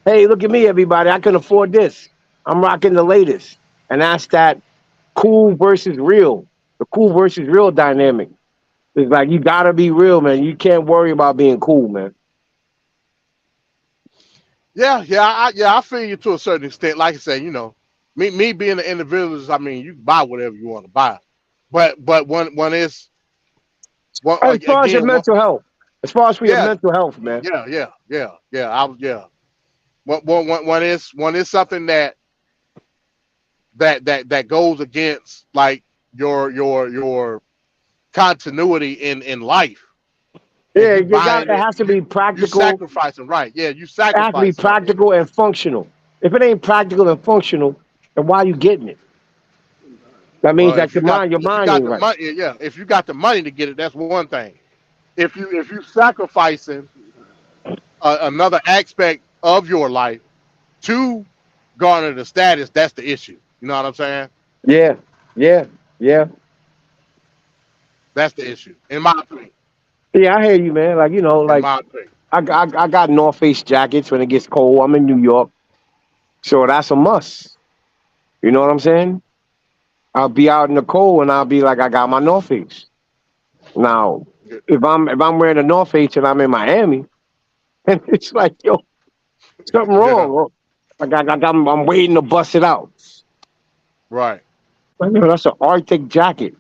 [SPEAKER 7] Hey, look at me, everybody. I can afford this. I'm rocking the latest. And that's that cool versus real. The cool versus real dynamic. It's like you gotta be real, man. You can't worry about being cool, man.
[SPEAKER 5] I feel you to a certain extent. Like I said, me being an individual, I mean, you can buy whatever you want to buy, but when it's
[SPEAKER 7] As far as your
[SPEAKER 5] again,
[SPEAKER 7] mental health, as far as for your
[SPEAKER 5] yeah,
[SPEAKER 7] mental health, man.
[SPEAKER 5] When it's something that goes against like your continuity in life, and
[SPEAKER 7] Yeah,
[SPEAKER 5] you
[SPEAKER 7] you got.
[SPEAKER 5] buying
[SPEAKER 7] It
[SPEAKER 5] it,
[SPEAKER 7] has to be
[SPEAKER 5] you
[SPEAKER 7] practical.
[SPEAKER 5] sacrificing, right? Yeah, you
[SPEAKER 7] It has to be
[SPEAKER 5] sacrificing.
[SPEAKER 7] practical and functional. If it ain't practical and functional, then why you getting it? That means
[SPEAKER 5] Well,
[SPEAKER 7] that your
[SPEAKER 5] if you
[SPEAKER 7] mind
[SPEAKER 5] got
[SPEAKER 7] ain't
[SPEAKER 5] the
[SPEAKER 7] right.
[SPEAKER 5] money, yeah, if you got the money to get it, that's one thing. If you sacrificing another aspect of your life to garner the status, that's the issue. You know what I'm saying?
[SPEAKER 7] Yeah, yeah, yeah,
[SPEAKER 5] That's the issue, in my opinion.
[SPEAKER 7] yeah. I hear you, man. Like
[SPEAKER 5] In
[SPEAKER 7] like
[SPEAKER 5] my opinion.
[SPEAKER 7] I got North Face jackets when it gets cold. I'm in New York, so that's a must. You know what I'm saying? I'll be out in the cold and I'll be like, I got my North Face. Now, if I'm wearing a North Face and I'm in Miami, and it's like, yo, something
[SPEAKER 5] Yeah,
[SPEAKER 7] wrong. Like I'm waiting to bust it out.
[SPEAKER 5] right.
[SPEAKER 7] Like, that's an Arctic jacket.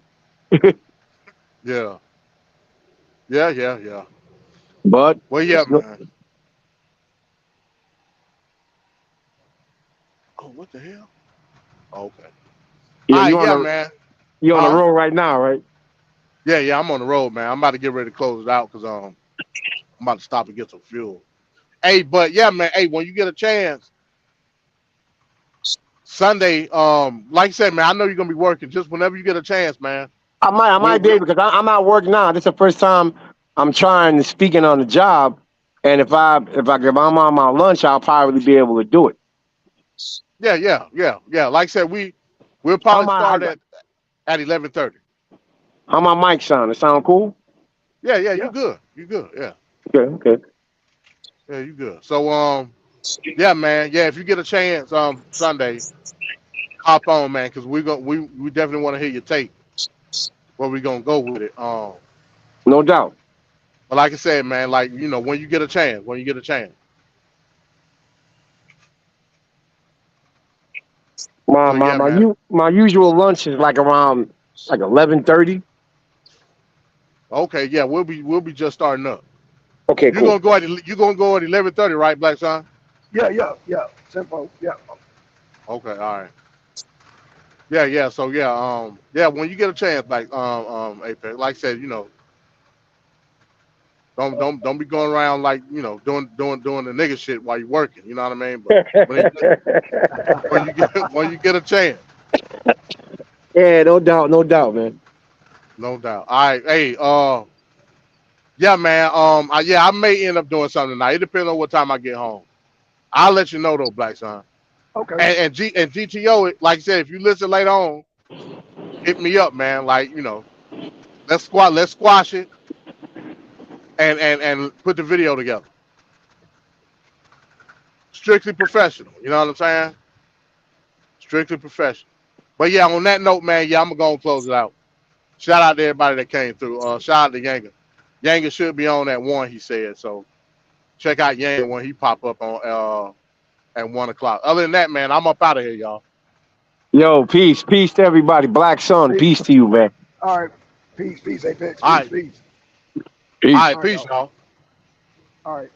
[SPEAKER 5] Yeah, yeah.
[SPEAKER 7] But
[SPEAKER 5] Well, yeah, man. Oh, what the hell? Okay. All
[SPEAKER 7] yeah,
[SPEAKER 5] right, yeah, man.
[SPEAKER 7] you on the
[SPEAKER 5] Huh?
[SPEAKER 7] road right now, right?
[SPEAKER 5] Yeah. I'm on the road, man. I'm about to get ready to close it out because I'm about to stop and get some fuel. Hey, but yeah, man. Hey, when you get a chance, Sunday, like I said, man, I know you're gonna be working. Just whenever you get a chance, man.
[SPEAKER 7] I
[SPEAKER 5] We'll,
[SPEAKER 7] might be
[SPEAKER 5] we'll
[SPEAKER 7] able because I'm at work now. This is the first time I'm trying to speaking on the job, and if I'm on my lunch, I'll probably be able to do it.
[SPEAKER 5] yeah. Like I said, we'll
[SPEAKER 7] How
[SPEAKER 5] probably
[SPEAKER 7] my
[SPEAKER 5] start at 11:30.
[SPEAKER 7] how my mic sound? It sound cool?
[SPEAKER 5] Yeah, you
[SPEAKER 1] Yeah.
[SPEAKER 5] good. You good. Yeah.
[SPEAKER 7] Okay.
[SPEAKER 5] Yeah, you good. So yeah, man. Yeah, if you get a chance Sunday, hop on, man, because we definitely want to hear your take where we gonna go with it.
[SPEAKER 7] No doubt.
[SPEAKER 5] But like I said, man, like when you get a chance,
[SPEAKER 7] My
[SPEAKER 5] So
[SPEAKER 7] my
[SPEAKER 5] yeah,
[SPEAKER 7] my
[SPEAKER 5] man.
[SPEAKER 7] u- my usual lunch is like around like 11:30.
[SPEAKER 5] Okay, yeah, we'll be just starting up.
[SPEAKER 7] Okay,
[SPEAKER 5] You
[SPEAKER 7] cool.
[SPEAKER 5] gonna go at 11:30, right, Black Son?
[SPEAKER 1] Yeah. Simple. Yeah.
[SPEAKER 5] Okay, all right. Yeah. So yeah, yeah, when you get a chance, like Apex, like I said, don't be going around like doing the nigga shit while you're working. You know what I mean? But when you get when you get a chance,
[SPEAKER 7] Yeah, no doubt, man.
[SPEAKER 5] no doubt. All right, hey, yeah, man. I may end up doing something tonight. It depends on what time I get home. I'll let you know though, Black Son.
[SPEAKER 1] Okay.
[SPEAKER 5] And GTO, like I said, if you listen later on, hit me up, man. Like let's squash it and put the video together. Strictly professional. You know what I'm saying? Strictly professional. But yeah, on that note, man, yeah, I'm gonna go and close it out. Shout out to everybody that came through. Shout out to Yanga. Yanga should be on at 1, he said. So check out Yanga when he pop up on at 1 o'clock. Other than that, man, I'm up out of here, y'all.
[SPEAKER 7] Yo, peace to everybody. Black Sun,
[SPEAKER 1] Peace.
[SPEAKER 7] peace to you, man.
[SPEAKER 1] All right. Peace, Apex.
[SPEAKER 5] All right.
[SPEAKER 1] Peace.
[SPEAKER 5] All
[SPEAKER 7] Peace.
[SPEAKER 5] right,
[SPEAKER 1] All right,
[SPEAKER 5] peace,
[SPEAKER 1] y'all.
[SPEAKER 5] y'all.
[SPEAKER 1] All right.